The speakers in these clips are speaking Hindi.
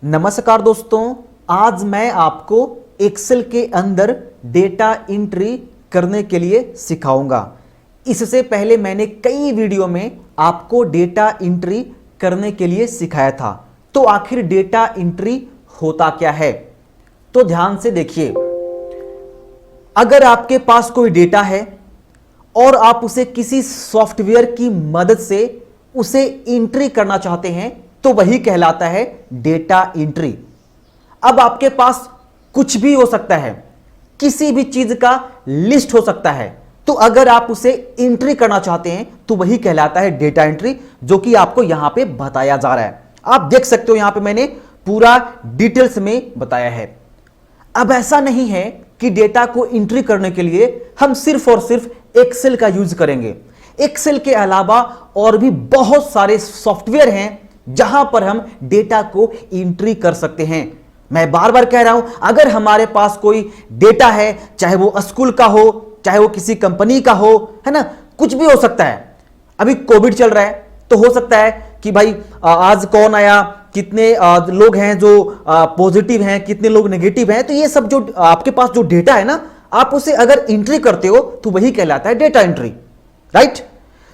नमस्कार दोस्तों, आज मैं आपको एक्सेल के अंदर डेटा एंट्री करने के लिए सिखाऊंगा। इससे पहले मैंने कई वीडियो में आपको डेटा एंट्री करने के लिए सिखाया था। तो आखिर डेटा एंट्री होता क्या है? तो ध्यान से देखिए, अगर आपके पास कोई डेटा है और आप उसे किसी सॉफ्टवेयर की मदद से उसे एंट्री करना चाहते हैं तो वही कहलाता है डेटा एंट्री। अब आपके पास कुछ भी हो सकता है, किसी भी चीज का लिस्ट हो सकता है, तो अगर आप उसे एंट्री करना चाहते हैं तो वही कहलाता है डेटा एंट्री, जो कि आपको यहां पे बताया जा रहा है। आप देख सकते हो यहां पे मैंने पूरा डिटेल्स में बताया है। अब ऐसा नहीं है कि डेटा को एंट्री करने के लिए हम सिर्फ और सिर्फ एक्सेल का यूज करेंगे। एक्सेल के अलावा और भी बहुत सारे सॉफ्टवेयर हैं जहां पर हम डेटा को एंट्री कर सकते हैं। मैं बार बार कह रहा हूं, अगर हमारे पास कोई डेटा है, चाहे वो स्कूल का हो, चाहे वो किसी कंपनी का हो, है ना, कुछ भी हो सकता है। अभी कोविड चल रहा है तो हो सकता है कि भाई आज कौन आया, कितने लोग हैं जो पॉजिटिव हैं, कितने लोग नेगेटिव हैं, तो ये सब जो आपके पास जो डेटा है ना, आप उसे अगर एंट्री करते हो तो वही कहलाता है डेटा एंट्री, राइट।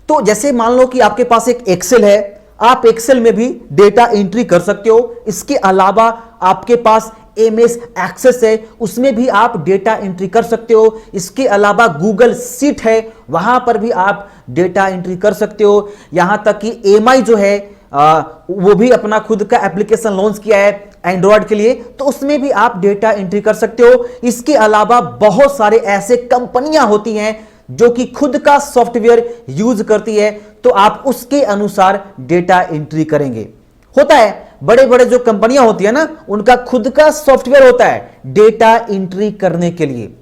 तो जैसे मान लो कि आपके पास एक एक्सेल है, आप एक्सेल में भी डेटा एंट्री कर सकते हो। इसके अलावा आपके पास एमएस एक्सेस है, उसमें भी आप डेटा एंट्री कर सकते हो। इसके अलावा गूगल शीट है, वहां पर भी आप डेटा एंट्री कर सकते हो। यहां तक कि एमआई जो है वो भी अपना खुद का एप्लीकेशन लॉन्च किया है एंड्रॉयड के लिए, तो उसमें भी आप डेटा एंट्री कर सकते हो। इसके अलावा बहुत सारे ऐसे कंपनियां होती हैं जो कि खुद का सॉफ्टवेयर यूज करती है, तो आप उसके अनुसार डेटा एंट्री करेंगे। होता है बड़े बड़े जो कंपनियां होती है ना, उनका खुद का सॉफ्टवेयर होता है डेटा एंट्री करने के लिए।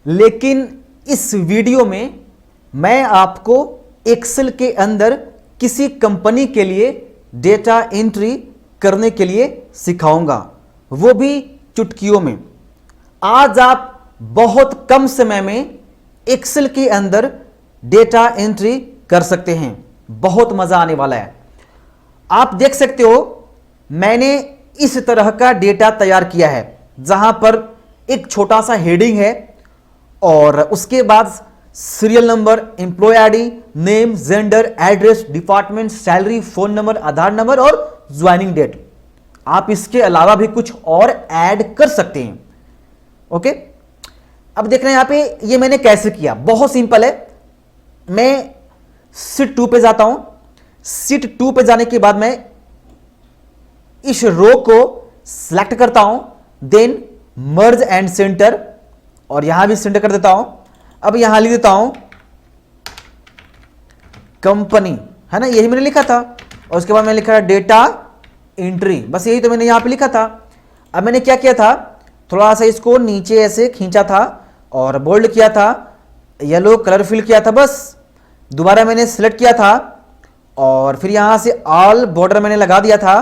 लेकिन इस वीडियो में मैं आपको एक्सेल के अंदर किसी कंपनी के लिए डेटा एंट्री करने के लिए सिखाऊंगा, वो भी चुटकियों में। आज आप बहुत कम समय में एक्सेल के अंदर डेटा एंट्री कर सकते हैं। बहुत मजा आने वाला है। आप देख सकते हो मैंने इस तरह का डेटा तैयार किया है, जहां पर एक छोटा सा हेडिंग है और उसके बाद serial number, employ ID, name, gender, address, department, salary, phone number, Aadhaar number और ज्वाइनिंग डेट। आप इसके अलावा भी कुछ और ऐड कर सकते हैं। ओके, अब देख रहे हैं यहां पे ये मैंने कैसे किया। बहुत सिंपल है। मैं सीट 2 पे जाता हूं। सीट 2 पे जाने के बाद मैं इस रो को सिलेक्ट करता हूं, देन मर्ज एंड सेंटर, और यहां भी सेंटर कर देता हूं। अब यहां लिख देता हूं कंपनी, है ना, यही मैंने लिखा था। और उसके बाद मैंने लिखा डेटा एंट्री, बस यही तो मैंने यहां पे लिखा था। अब मैंने क्या किया था, थोड़ा सा इसको नीचे ऐसे खींचा था और बोल्ड किया था, येलो कलर फिल किया था। बस दोबारा मैंने सिलेक्ट किया था और फिर यहां से ऑल बॉर्डर मैंने लगा दिया था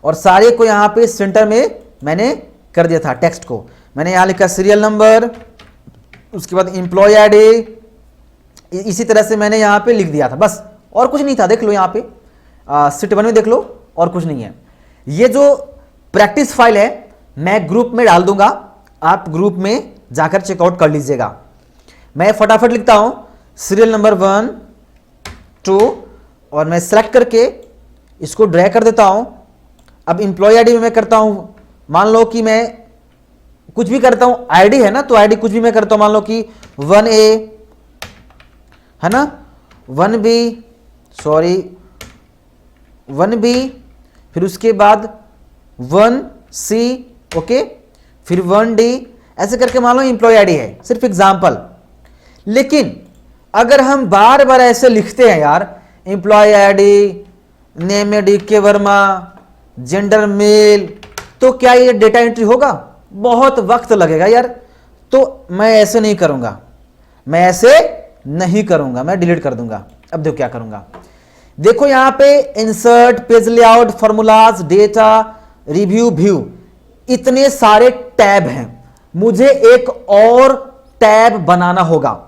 और सारे को यहां पे सेंटर में मैंने कर दिया था। टेक्स्ट को मैंने यहां लिखा सीरियल नंबर, उसके बाद एम्प्लॉय आईडी, इसी तरह से मैंने यहां पे लिख दिया था। बस और कुछ नहीं था। देख लो यहां पे सीट 1 में देख लो, और कुछ नहीं है। ये जो प्रैक्टिस फाइल है मैं ग्रुप में डाल दूंगा, आप ग्रुप में जाकर चेकआउट कर लीजिएगा। मैं फटाफट लिखता हूं सीरियल नंबर 1, 2 और मैं सेलेक्ट करके इसको ड्रैग कर देता हूं। अब एम्प्लॉय आईडी में मैं करता हूं, मान लो कि मैं कुछ भी करता हूं, आईडी है ना, तो आईडी कुछ भी मैं करता हूं, मान लो कि 1A है ना, 1B, सॉरी 1B, फिर उसके बाद 1C, ओके, फिर 1D, ऐसे करके मान लो एम्प्लॉय आईडी है, सिर्फ एग्जांपल। लेकिन अगर हम बार बार ऐसे लिखते हैं यार, एम्प्लॉय आईडी, नेम है DK वर्मा, जेंडर मेल, तो क्या ये डेटा एंट्री होगा? बहुत वक्त लगेगा यार। तो मैं ऐसे नहीं करूंगा, मैं ऐसे नहीं करूंगा, मैं डिलीट कर दूंगा। अब देखो क्या करूंगा। देखो यहां पे insert, page layout, formulas, data, review, view, इतने सारे टैब हैं। मुझे एक और टैब बनाना होगा,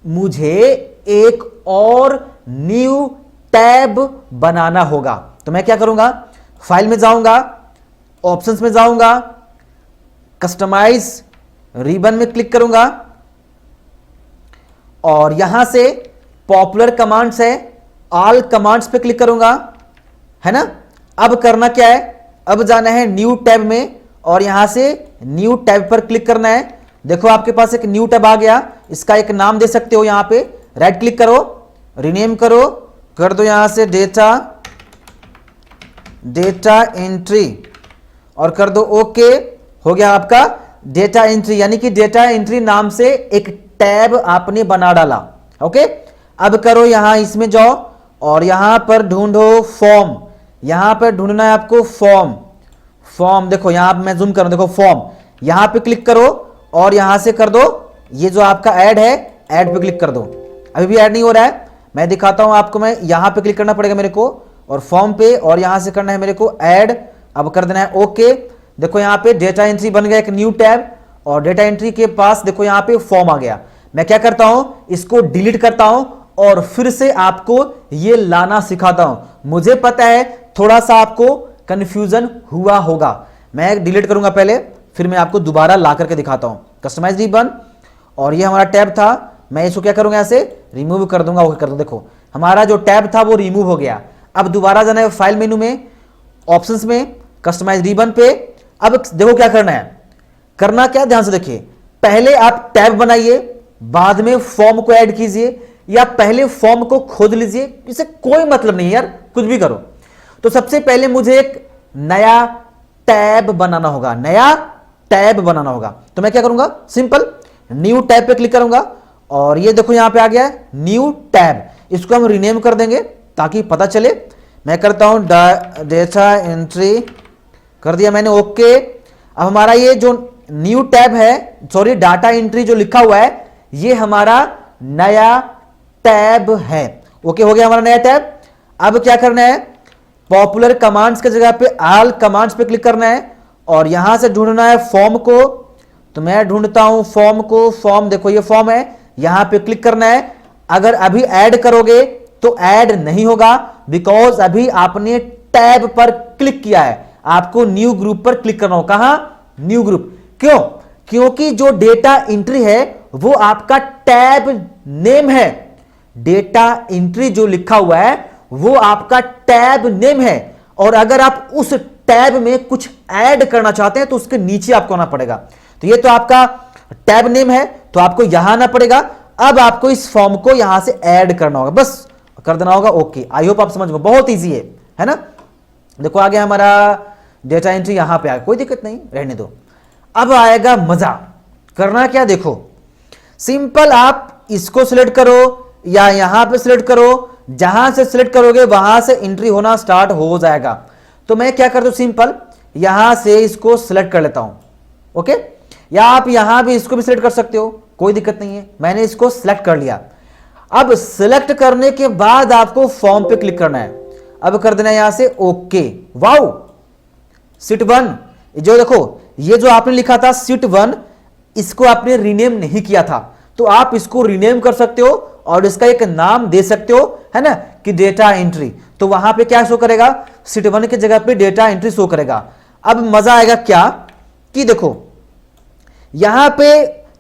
मुझे एक और न्यू टैब बनाना होगा। तो मैं क्या करूंगा, फाइल में जाऊंगा, ऑप्शंस में जाऊंगा, कस्टमाइज रिबन में क्लिक करूंगा और यहां से पॉपुलर कमांड्स है, ऑल कमांड्स पे क्लिक करूंगा, है ना। अब करना क्या है, अब जाना है न्यू टैब में और यहां से न्यू टैब पर क्लिक करना है। देखो आपके पास एक न्यू टैब आ गया, इसका एक नाम दे सकते हो, यहां पे राइट क्लिक करो, रीनेम करो, कर दो यहां से डेटा एंट्री और कर दो ओके। हो गया आपका डेटा एंट्री, यानी कि डेटा एंट्री नाम से एक टैब आपने बना डाला। ओके, अब करो यहां इसमें जाओ और यहां पर ढूंढो फॉर्म, यहां पर ढूंढना है आपको फॉर्म। देखो यहां मैं जूम करूं, देखो फॉर्म, यहां पे क्लिक करो और यहां से कर दो ये जो आपका ऐड है, ऐड पे क्लिक कर दो। अभी भी ऐड नहीं हो रहा है, मैं दिखाता हूं आपको। मैं यहां पे क्लिक करना पड़ेगा मेरे को और फॉर्म पे, और यहां से करना है मेरे को ऐड। अब कर देना है ओके। देखो यहां पे डेटा एंट्री बन गया एक न्यू टैब और डेटा एंट्री के पास देखो यहां पे फॉर्म आ गया। मैं क्या करता हूं, इसको डिलीट करता हूं और फिर से आपको ये लाना सिखाता हूं। मुझे पता है थोड़ा सा आपको कंफ्यूजन हुआ होगा, मैं डिलीट करूंगा पहले, फिर मैं आपको दोबारा ला करके दिखाता हूं। कस्टमाइज रिबन और ये हमारा टैब था, मैं इसको क्या करूंगा, ऐसे रिमूव कर दूंगा, ओके कर दूंगा। देखो हमारा जो टैब था वो रिमूव हो गया। अब दोबारा जाना है फाइल मेनू में, ऑप्शंस में, कस्टमाइज रिबन पे। अब देखो क्या करना है, करना क्या, ध्यान से देखिए। पहले आप टैब बनाइए, बाद में फॉर्म को ऐड कीजिए, या पहले फॉर्म को खोद लीजिए, इससे कोई मतलब नहीं यार, कुछ भी करो। तो सबसे पहले मुझे एक नया टैब बनाना होगा, तो मैं क्या करूंगा, सिंपल न्यू टैब पे क्लिक करूंगा और ये देखो यहां पे आ गया है न्यू टैब। इसको हम रीनेम कर देंगे ताकि पता चले। मैं करता हूं डेटा एंट्री, कर दिया मैंने ओके। अब हमारा ये जो न्यू टैब है, सॉरी डाटा एंट्री जो लिखा हुआ है, ये हमारा नया टैब है। ओके हो गया हमारा नया टैब। अब क्या करना है, पॉपुलर कमांड्स की जगह पे ऑल कमांड्स पे क्लिक करना है और यहां से ढूंढना है फॉर्म को। तो मैं ढूंढता हूं फॉर्म को, फॉर्म देखो ये फॉर्म है, यहां पे क्लिक करना है। अगर अभी ऐड करोगे तो ऐड नहीं होगा, बिकॉज अभी आपने टैब पर क्लिक किया है। आपको न्यू ग्रुप पर क्लिक करना होगा। कहां, न्यू ग्रुप। क्यों, क्योंकि जो डेटा एंट्री है वो आपका टैब नेम है। डेटा एंट्री जो लिखा हुआ है वो आपका टैब नेम है, और अगर आप उस टैब में कुछ ऐड करना चाहते हैं तो उसके नीचे आपको आना पड़ेगा। तो ये तो आपका टैब नेम है, तो आपको यहां आना पड़ेगा। अब आपको इस फॉर्म को यहां से ऐड करना होगा, बस कर देना होगा ओके। आई होप आप समझ गए, बहुत इजी है ना। देखो आ गया हमारा डेटा एंट्री, यहां पे आ गया, कोई दिक्कत नहीं, रहने दो। अब आएगा मजा। करना क्या, देखो सिंपल, आप इसको सिलेक्ट करो या यहां पे सिलेक्ट करो, जहां से सिलेक्ट करोगे वहां से एंट्री होना स्टार्ट हो जाएगा। तो मैं क्या करता हूं, सिंपल यहां से इसको सिलेक्ट कर लेता हूं, ओके। या आप यहां भी इसको भी सिलेक्ट कर सकते हो, कोई दिक्कत नहीं है। मैंने इसको सिलेक्ट कर लिया। अब सिलेक्ट करने के बाद आपको फॉर्म पे क्लिक करना है। अब कर देना है यहां से ओके। वाओ, सीट 1, जो देखो ये जो आपने लिखा था सीट 1, इसको आपने रीनेम नहीं किया था, तो आप इसको रीनेम कर सकते हो और इसका एक नाम दे सकते हो, है ना, कि डेटा एंट्री। तो वहां पे क्या शो करेगा, सीट 1 की जगह पे डेटा एंट्री शो करेगा। अब मजा आएगा क्या, कि देखो यहां पे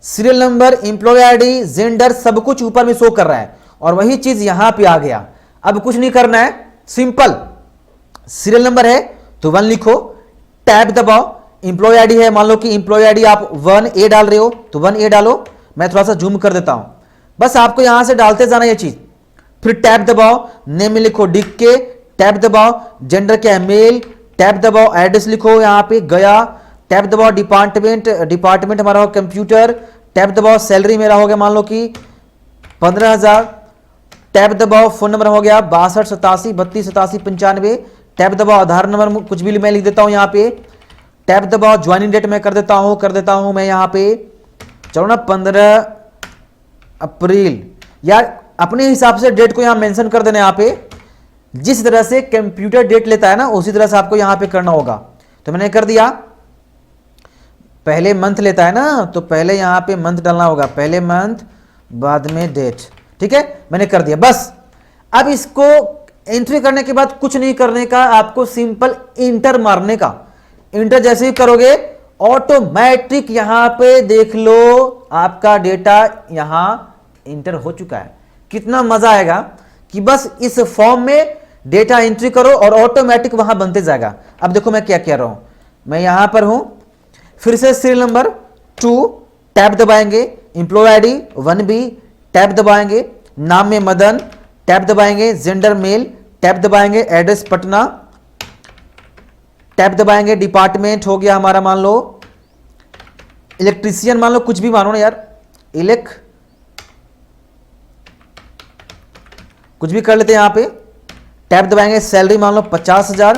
serial number, employ ID, gender सब कुछ ऊपर में शो कर रहा है, और वही चीज यहां पे आ गया। अब कुछ नहीं करना है, सिंपल सीरियल नंबर है तो 1 लिखो, टैब दबाओ। एम्प्लॉय आईडी है, मान लो कि एम्प्लॉय आईडी आप 1A डाल रहे हो तो 1A डालो। मैं थोड़ा सा जूम कर देता हूं, बस आपको यहां से डालते जाना ये चीज। फिर टैब दबाओ, नेम में लिखो DK, टैब दबाओ, जेंडर क्या है मेल, टैब दबाओ, एड्रेस लिखो यहां पे गया, टैब दबाओ, डिपार्टमेंट हमारा हो कंप्यूटर, टैब दबाओ, सैलरी मेरा हो गया मान लो कि 15,000, टैब दबाओ, फोन नंबर हो गया 62 87 32 87 95, टैब दबाओ, आधार नंबर कुछ भी मैं लिख देता हूं यहां पे, टैब दबाओ, ज्वाइनिंग डेट मैं कर देता हूं मैं यहां पे, चलो ना 15 अप्रैल, या अपने हिसाब से डेट को यहां मेंशन कर देना। यहां पे जिस तरह से कंप्यूटर डेट लेता है ना, उसी तरह से आपको यहां पे करना होगा। तो मैंने कर दिया, पहले मंथ लेता है ना, तो पहले यहां पे मंथ डालना होगा, पहले मंथ बाद में डेट, ठीक है, मैंने कर दिया बस। अब इसको एंट्री करने के बाद कुछ नहीं करने का, आपको सिंपल इंटर मारने का। इंटर जैसे ही करोगे ऑटोमेटिक यहां पे देख लो आपका डेटा यहां इंटर हो चुका है। कितना मजा आएगा कि बस इस फॉर्म में डेटा एंट्री करो और ऑटोमेटिक वहां बनते जाएगा। अब देखो मैं क्या कह रहा हूं, मैं यहां पर हूं, फिर से सीरियल नंबर 2 टैब दबाएंगे, एम्प्लॉय आईडी 1B टैब दबाएंगे, नाम में मदन टैब दबाएंगे, जेंडर मेल टैब दबाएंगे, एड्रेस पटना टैब दबाएंगे, डिपार्टमेंट हो गया हमारा मान लो इलेक्ट्रीशियन, मान लो कुछ भी मानो ना यार, कुछ भी कर लेते हैं यहां पे, टैब दबाएंगे, सैलरी मान लो 50,000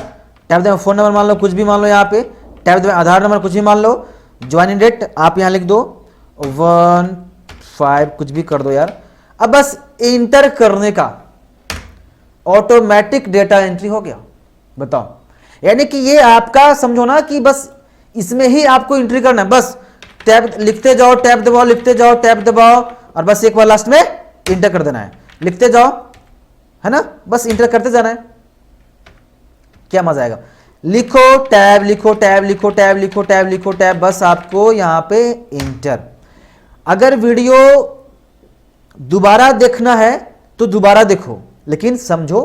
टैब दबाएंगे, फोन नंबर मान लो कुछ भी मान लो यहां पे, टैब दबाएंगे, आधार नंबर कुछ भी मान लो, ज्वाइनिंग डेट आप यहां लिख दो 1/5 कुछ भी कर दो यार। अब बस इंटर करने का ऑटोमेटिक डेटा एंट्री हो गया। बताओ, यानी कि ये आपका समझो ना कि बस इसमें ही आपको एंट्री करना है, बस टैब लिखते जाओ, टैब दबाओ, लिखते जाओ, टैब दबाओ और बस एक बार लास्ट में इंटर कर देना है, लिखते जाओ, है ना, बस इंटर करते जाना है। क्या मजा आएगा, लिखो टैब, लिखो टैब, लिखो टैब, लिखो टैब, लिखो टैब, बस आपको यहां पे इंटर। अगर वीडियो दोबारा देखना है तो दोबारा देखो, लेकिन समझो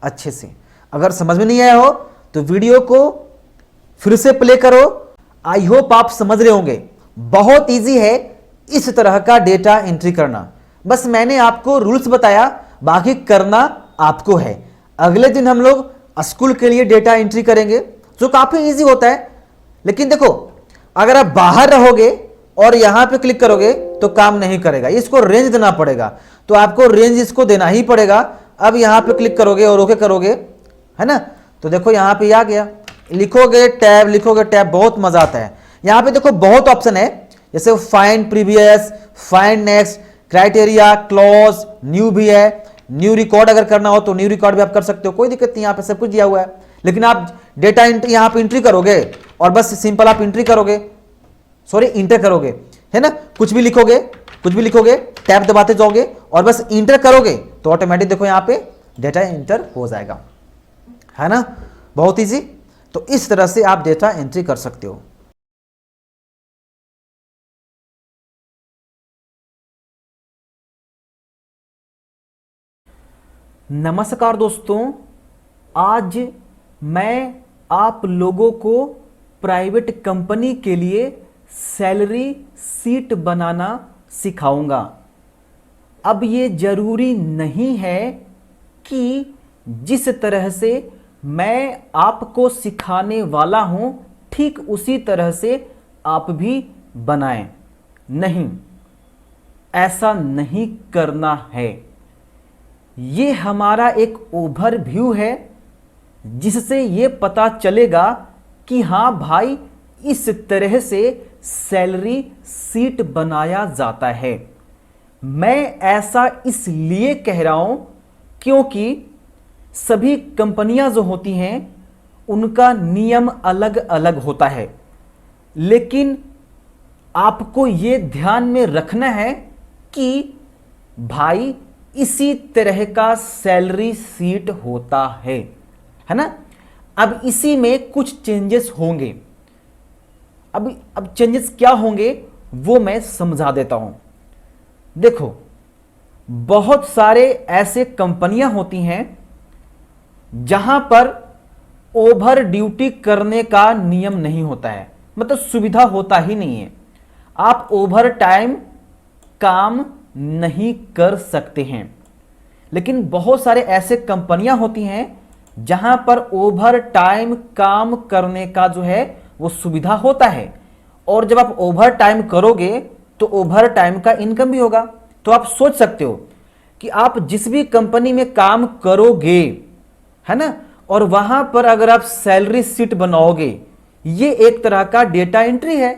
अच्छे से। अगर समझ में नहीं आया हो तो वीडियो को फिर से प्ले करो। आई होप आप समझ रहे होंगे, बहुत इजी है इस तरह का डेटा एंट्री करना। बस मैंने आपको रूल्स बताया, बाकी करना आपको है। अगले दिन हम लोग स्कूल के लिए डेटा एंट्री करेंगे जो काफी इजी होता है। लेकिन देखो, अगर आप बाहर रहोगे और यहां पे क्लिक करोगे तो काम नहीं करेगा, इसको रेंज देना पड़ेगा, तो आपको रेंज इसको देना ही पड़ेगा। अब यहां पे क्लिक करोगे और ओके करोगे, है ना, तो देखो यहां पे आ गया, लिखोगे टैब, लिखोगे टैब, बहुत मजा आता है। यहां पे देखो बहुत ऑप्शन है, जैसे find previous, find next, criteria, clause, new भी है, न्यू रिकॉर्ड अगर करना हो तो न्यू रिकॉर्ड भी आप कर सकते हो, कोई दिक्कत नहीं, यहां पे सब कुछ दिया हुआ है। लेकिन आप डेटा एंट्री यहां पे एंट्री करोगे और बस सिंपल आप एंट्री करोगे, सॉरी इंटर करोगे, है ना, कुछ भी लिखोगे, कुछ भी लिखोगे, टैब दबाते जाओगे और बस इंटर करोगे तो ऑटोमेटिक देखो यहां पे डेटा इंटर हो जाएगा, है ना, बहुत इजी। तो इस तरह से आप डेटा एंट्री कर सकते हो। नमस्कार दोस्तों, आज मैं आप लोगों को प्राइवेट कंपनी के लिए सैलरी शीट बनाना सिखाऊंगा। अब ये जरूरी नहीं है कि जिस तरह से मैं आपको सिखाने वाला हूं ठीक उसी तरह से आप भी बनाएं। नहीं, ऐसा नहीं करना है। ये हमारा एक ओवरव्यू है जिससे ये पता चलेगा कि हाँ भाई, इस तरह से सैलरी शीट बनाया जाता है। मैं ऐसा इसलिए कह रहा हूं क्योंकि सभी कंपनियां जो होती हैं उनका नियम अलग अलग होता है, लेकिन आपको ये ध्यान में रखना है कि भाई इसी तरह का सैलरी शीट होता है ना। अब इसी में कुछ चेंजेस होंगे। अब चेंजेस क्या होंगे वो मैं समझा देता हूं। देखो, बहुत सारे ऐसे कंपनियां होती हैं जहां पर ओवर ड्यूटी करने का नियम नहीं होता है, मतलब सुविधा होता ही नहीं है। आप ओवर टाइम काम नहीं कर सकते हैं। लेकिन बहुत सारे ऐसे कंपनियां होती हैं जहां पर ओवर टाइम काम करने का जो है वो सुविधा होता है, और जब आप ओवर टाइम करोगे तो ओवर टाइम का इनकम भी होगा। तो आप सोच सकते हो कि आप जिस भी कंपनी में काम करोगे, है ना, और वहां पर अगर आप सैलरी शीट बनाओगे, ये एक तरह का डेटा एंट्री है।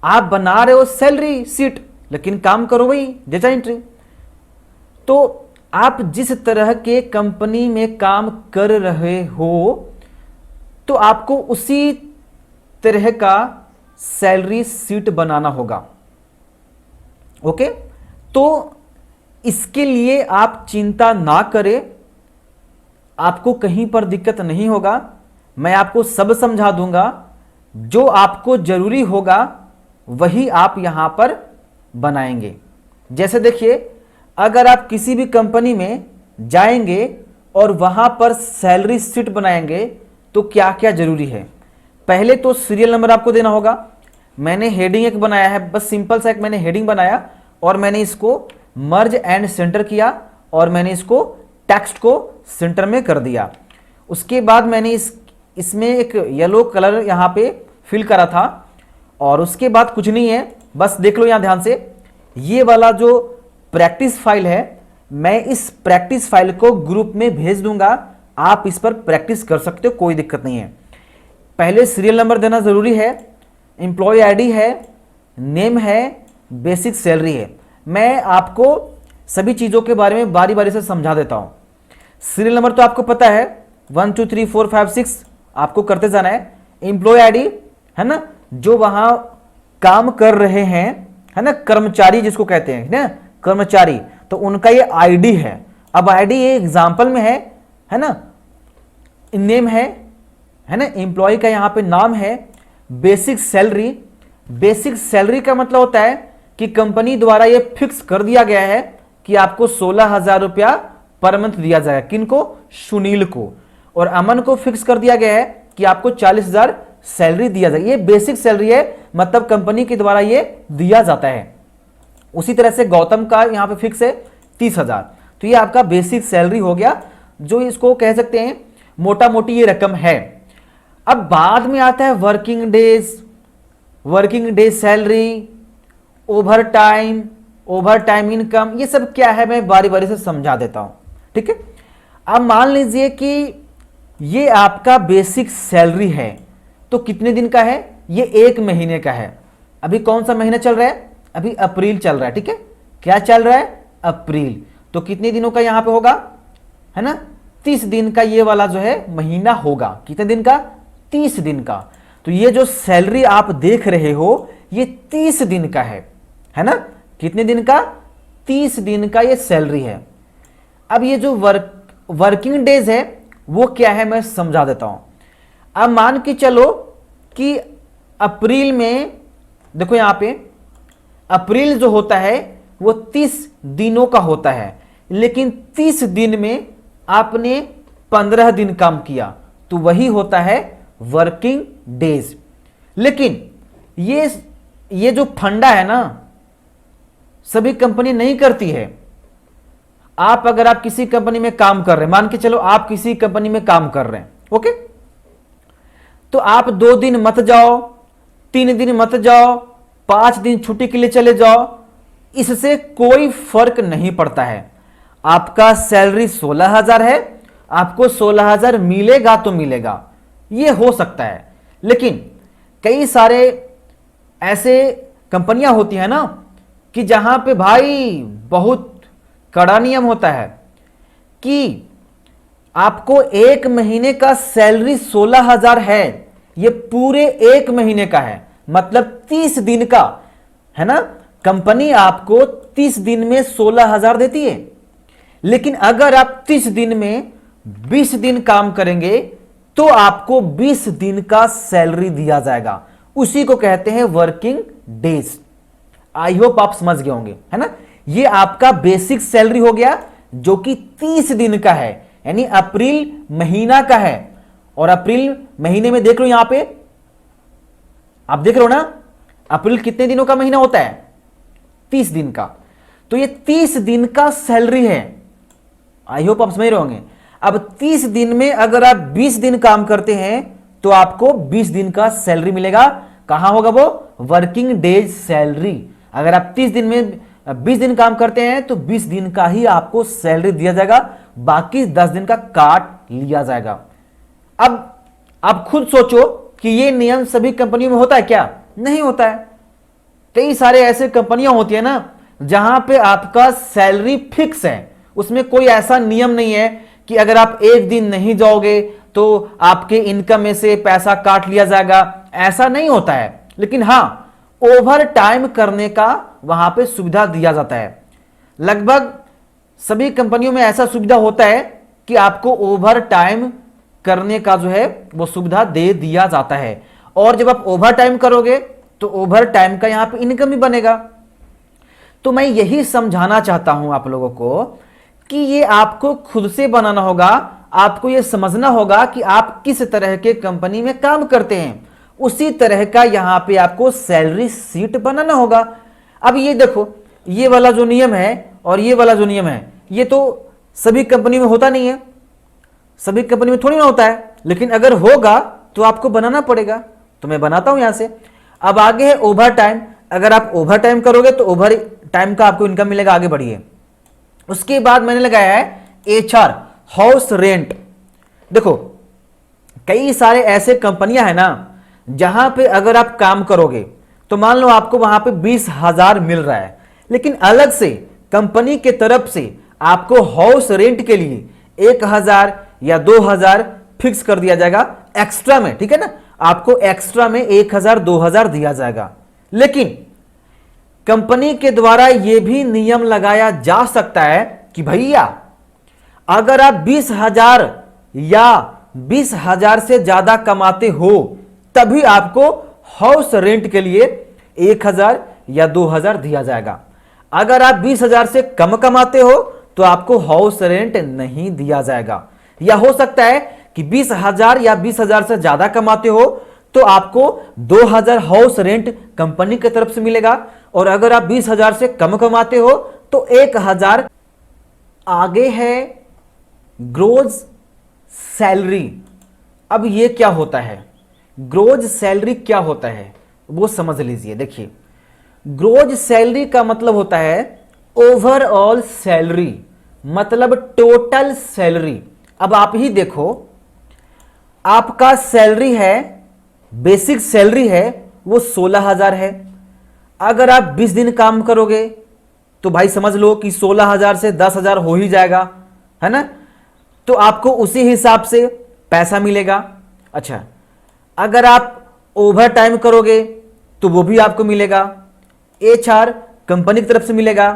आप बना रहे हो सैलरी शीट लेकिन काम करो वही डेटा एंट्री। तो आप जिस तरह के कंपनी में काम कर रहे हो तो आपको उसी तरह का सैलरी शीट बनाना होगा। ओके, तो इसके लिए आप चिंता ना करें, आपको कहीं पर दिक्कत नहीं होगा। मैं आपको सब समझा दूंगा। जो आपको जरूरी होगा वही आप यहां पर बनाएंगे। जैसे देखिए, अगर आप किसी भी कंपनी में जाएंगे और वहां पर सैलरी शीट बनाएंगे तो क्या क्या जरूरी है। पहले तो सीरियल नंबर आपको देना होगा। मैंने हेडिंग एक बनाया है, बस सिंपल सा एक मैंने हेडिंग बनाया और मैंने इसको मर्ज एंड सेंटर किया और मैंने इसको टेक्स्ट को सेंटर में कर दिया। उसके बाद मैंने इसमें एक येलो कलर यहां पे फिल करा था और उसके बाद कुछ नहीं है, बस देख लो यहां ध्यान से, ये वाला जो प्रैक्टिस फाइल है, मैं इस प्रैक्टिस फाइल को ग्रुप में भेज दूंगा, आप इस पर प्रैक्टिस कर सकते हो, कोई दिक्कत नहीं है। पहले सीरियल नंबर देना जरूरी है, एम्प्लॉय आईडी है, नेम है, बेसिक सैलरी है। मैं आपको सभी चीजों के बारे में बारी बारी से समझा देता हूं। सीरियल नंबर तो आपको पता है, 1 2 3 4 5 6 आपको करते जाना है। एम्प्लॉय आईडी है ना, जो वहां काम कर रहे हैं, है ना, कर्मचारी जिसको कहते हैं ना, कर्मचारी, तो उनका ये आईडी है। अब आईडी ये एग्जांपल में है ना, नेम है ना, एम्प्लॉय का यहां पे नाम है। बेसिक सैलरी, बेसिक सैलरी का मतलब होता है कि कंपनी द्वारा ये फिक्स कर दिया गया है कि आपको 16,000 रुपया पर मंथ दिया जाएगा। किनको? सुनील को। और अमन को फिक्स कर दिया गया है कि आपको 40,000 सैलरी दिया जाएगा। ये बेसिक सैलरी है, मतलब कंपनी के द्वारा ये दिया जाता है। उसी तरह से गौतम का यहां पे फिक्स है 30,000, तो ये आपका बेसिक सैलरी हो गया, जो इसको कह सकते हैं मोटा मोटी ये रकम है। अब बाद में आता है working days, working days salary, over time income, ये सब क्या है मैं बारी बारी से समझा देता हूं, ठीक है। अब मान लीजिए कि ये आपका बेसिक सैलरी है, तो कितने दिन का है? ये 1 महीने का है। अभी कौन सा महीना चल रहा है? अभी अप्रैल चल रहा है, ठीक है। क्या चल रहा है? अप्रैल। तो कितने दिनों का यहां पे होगा, है ना, 30 दिन का ये वाला जो है महीना होगा। कितने दिन का? 30 दिन का। तो ये जो सैलरी आप देख रहे हो ये 30 दिन का है ना। कितने दिन का? 30 दिन का ये सैलरी है। अब ये जो वर्किंग डेज है वो क्या है मैं समझा देता हूं। अब मान के चलो कि अप्रैल में, देखो यहां पे अप्रैल जो होता है वो 30 दिनों का होता है, लेकिन 30 दिन में आपने 15 दिन काम किया, तो वही होता है वर्किंग डेज। लेकिन ये जो फंडा है ना, सभी कंपनी नहीं करती है। अगर आप किसी कंपनी में काम कर रहे हैं, मान के चलो आप किसी कंपनी में काम कर रहे हैं, ओके, तो आप 2 दिन मत जाओ, 3 दिन मत जाओ, 5 दिन छुट्टी के लिए चले जाओ, इससे कोई फर्क नहीं पड़ता है। आपका सैलरी 16,000 है, आपको 16,000 मिलेगा तो मिलेगा, ये हो सकता है। लेकिन कई सारे ऐसे कंपनियां होती है ना कि जहां पे भाई बहुत कड़ा नियम होता है कि आपको 1 महीने का सैलरी 16,000 है, ये पूरे 1 महीने का है, मतलब 30 दिन का है ना। कंपनी आपको 30 दिन में 16,000 देती है, लेकिन अगर आप 30 दिन में 20 दिन काम करेंगे तो आपको 20 दिन का सैलरी दिया जाएगा। उसी को कहते हैं वर्किंग डेज। आई होप आप समझ गए होंगे, है ना। ये आपका बेसिक सैलरी हो गया जो कि 30 दिन का है, यानी अप्रैल महीना का है। और अप्रैल महीने में देख लो यहां पे, आप देख रहे हो ना, अप्रैल कितने दिनों का महीना होता है? 30 दिन का। तो ये 30 दिन का सैलरी है। आई होप आप समझ रहे होंगे। अब 30 दिन में अगर आप 20 दिन काम करते हैं तो आपको 20 दिन का सैलरी मिलेगा। कहां होगा वो? Working days salary. अगर आप 30 दिन में 20 दिन काम करते हैं तो 20 दिन का ही आपको सैलरी दिया जाएगा, बाकी 10 दिन का काट लिया जाएगा। अब आप खुद सोचो कि ये नियम सभी कंपनियों में होता है क्या? नहीं होता है। कई सारे ऐसे कंपनियां होती है ना जहां पे आपका सैलरी फिक्स है, उसमें कोई ऐसा नियम नहीं है कि अगर आप 1 दिन नहीं जाओगे तो आपके इनकम में से पैसा काट लिया जाएगा, ऐसा नहीं होता है। लेकिन हां, ओवर टाइम करने का वहां पे सुविधा दिया जाता है। लगभग सभी कंपनियों में ऐसा सुविधा होता है कि आपको ओवर टाइम करने का जो है वो सुविधा दे दिया जाता है। और जब आप ओवर टाइम करोगे तो ओवर टाइम का यहां पे इनकम भी बनेगा। तो मैं यही समझाना चाहता हूं आप लोगों को कि ये आपको खुद से बनाना होगा, आपको ये समझना होगा कि आप किस तरह के कंपनी में काम करते हैं, उसी तरह का यहां पे आपको सैलरी शीट बनाना होगा। अब ये देखो, ये वाला जो नियम है और ये वाला जो नियम है, ये तो सभी कंपनी में होता नहीं है, सभी कंपनी में थोड़ी ना होता है, लेकिन अगर होगा तो आपको बनाना पड़ेगा। तो मैं बनाता हूं यहां से। अब आगे है ओवर टाइम। अगर आप ओवर टाइम करोगे तो ओवर टाइम का आपको इनकम मिलेगा। आगे बढ़िए। उसके बाद मैंने लगाया है HR, हाउस रेंट। देखो, कई सारे ऐसे कंपनियां हैं ना जहां पे अगर आप काम करोगे तो मान लो आपको वहां पे 20,000 मिल रहा है, लेकिन अलग से कंपनी के तरफ से आपको हाउस रेंट के लिए 1,000 या 2,000 फिक्स कर दिया जाएगा एक्स्ट्रा में, ठीक है ना। आपको एक्स्ट्रा में 1,000 2,000 दिया जाएगा। लेकिन कंपनी के द्वारा यह भी नियम लगाया जा सकता है कि भैया अगर आप 20,000 या 20,000 से ज्यादा कमाते हो तभी आपको हाउस रेंट के लिए 1,000 या 2,000 दिया जाएगा। अगर आप 20,000 से कम कमाते हो तो आपको हाउस रेंट नहीं दिया जाएगा। या हो सकता है कि 20,000 या 20,000 से ज्यादा कमाते हो तो आपको 2,000 हाउस रेंट कंपनी की तरफ से मिलेगा, और अगर आप 20,000 से कम कमाते हो तो 1,000। आगे है ग्रोज सैलरी। अब ये क्या होता है, ग्रोज सैलरी क्या होता है वो समझ लीजिए। देखिए, ग्रोज सैलरी का मतलब होता है ओवरऑल सैलरी, मतलब टोटल सैलरी। अब आप ही देखो, आपका सैलरी है, बेसिक सैलरी है वो 16,000 है। अगर आप 20 दिन काम करोगे तो भाई समझ लो कि 16,000 से 10,000 हो ही जाएगा, है ना। तो आपको उसी हिसाब से पैसा मिलेगा। अच्छा, अगर आप ओवर टाइम करोगे तो वो भी आपको मिलेगा, HR कंपनी की तरफ से मिलेगा।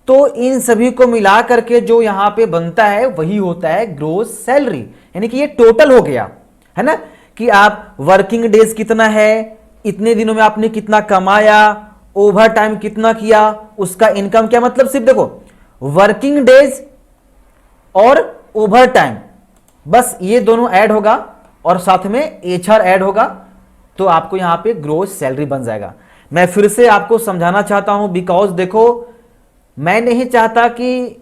तो इन सभी को मिला करके जो यहां पे बनता है वही होता है ग्रोस सैलरी। यानी कि ये टोटल हो गया, है ना, कि आप वर्किंग डेज कितना है, इतने दिनों में आपने कितना कमाया, ओवर टाइम कितना किया, उसका इनकम क्या। मतलब सिर्फ देखो, वर्किंग डेज और ओवर टाइम, बस ये दोनों ऐड होगा और साथ में HR ऐड होगा, तो आपको यहां पे ग्रोस सैलरी बन जाएगा। मैं फिर से आपको समझाना चाहता हूं, बिकॉज देखो, मैं नहीं चाहता कि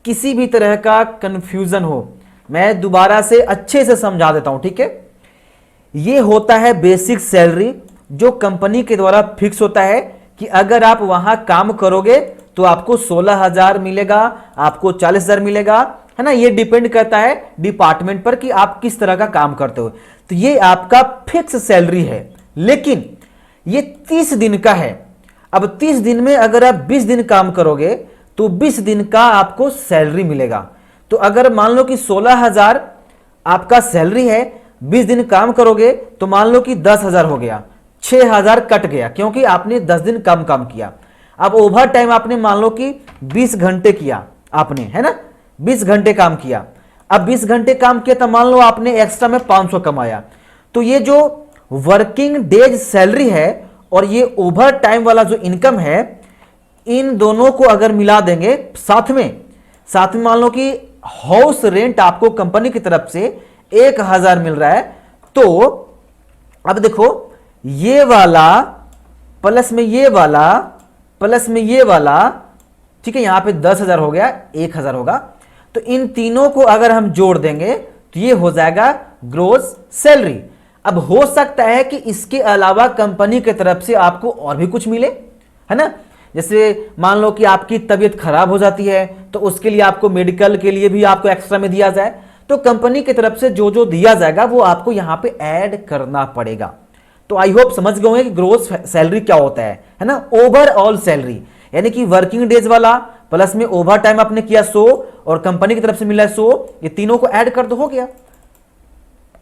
किसी भी तरह का कंफ्यूजन हो। मैं दोबारा से अच्छे से समझा देता हूं, ठीक है। ये होता है बेसिक सैलरी जो कंपनी के द्वारा फिक्स होता है कि अगर आप वहां काम करोगे तो आपको 16,000 मिलेगा, आपको 40,000 मिलेगा, है ना। ये डिपेंड करता है डिपार्टमेंट पर कि आप किस तरह का काम करते हो। तो ये आपका फिक्स सैलरी है, लेकिन ये 30 दिन का है। अब 30 दिन में अगर आप 20 दिन काम करोगे तो 20 दिन का आपको सैलरी मिलेगा। तो अगर मान लो कि 16,000 आपका सैलरी है, 20 दिन काम करोगे तो मान लो कि 10,000 हो गया, 6,000 कट गया क्योंकि आपने 10 दिन कम काम किया। अब ओवर टाइम आपने मान लो कि 20 घंटे किया आपने, है ना, 20 घंटे काम किया। अब 20 घंटे काम किया तो मान लो आपने एक्स्ट्रा में 500 कमाया। तो ये जो वर्किंग डेज सैलरी है और ये ओवर टाइम वाला जो इनकम है, इन दोनों को अगर मिला देंगे साथ में मान लो कि हाउस रेंट आपको कंपनी की तरफ से 1,000 मिल रहा है। तो अब देखो, ये वाला प्लस में ये वाला प्लस में ये वाला, ठीक है, यहां पे 10,000 हो गया, 1,000 होगा। तो इन तीनों को अगर हम जोड़ देंगे तो ये हो जाएगा ग्रोस सैलरी। अब हो सकता है कि इसके अलावा कंपनी की तरफ से आपको और भी कुछ मिले, है ना। जैसे मान लो कि आपकी तबीयत खराब हो जाती है तो उसके लिए आपको मेडिकल के लिए भी आपको एक्स्ट्रा में दिया जाए। तो कंपनी की तरफ से जो जो दिया जाएगा वो आपको यहां पे ऐड करना पड़ेगा। तो आई होप समझ गए होंगे कि ग्रोस सैलरी क्या होता है ना। ओवरऑल सैलरी यानी कि वर्किंग डेज वाला प्लस में ओवर टाइम आपने किया 100 और कंपनी की तरफ से मिला 100, ये तीनों को ऐड कर दो, हो गया।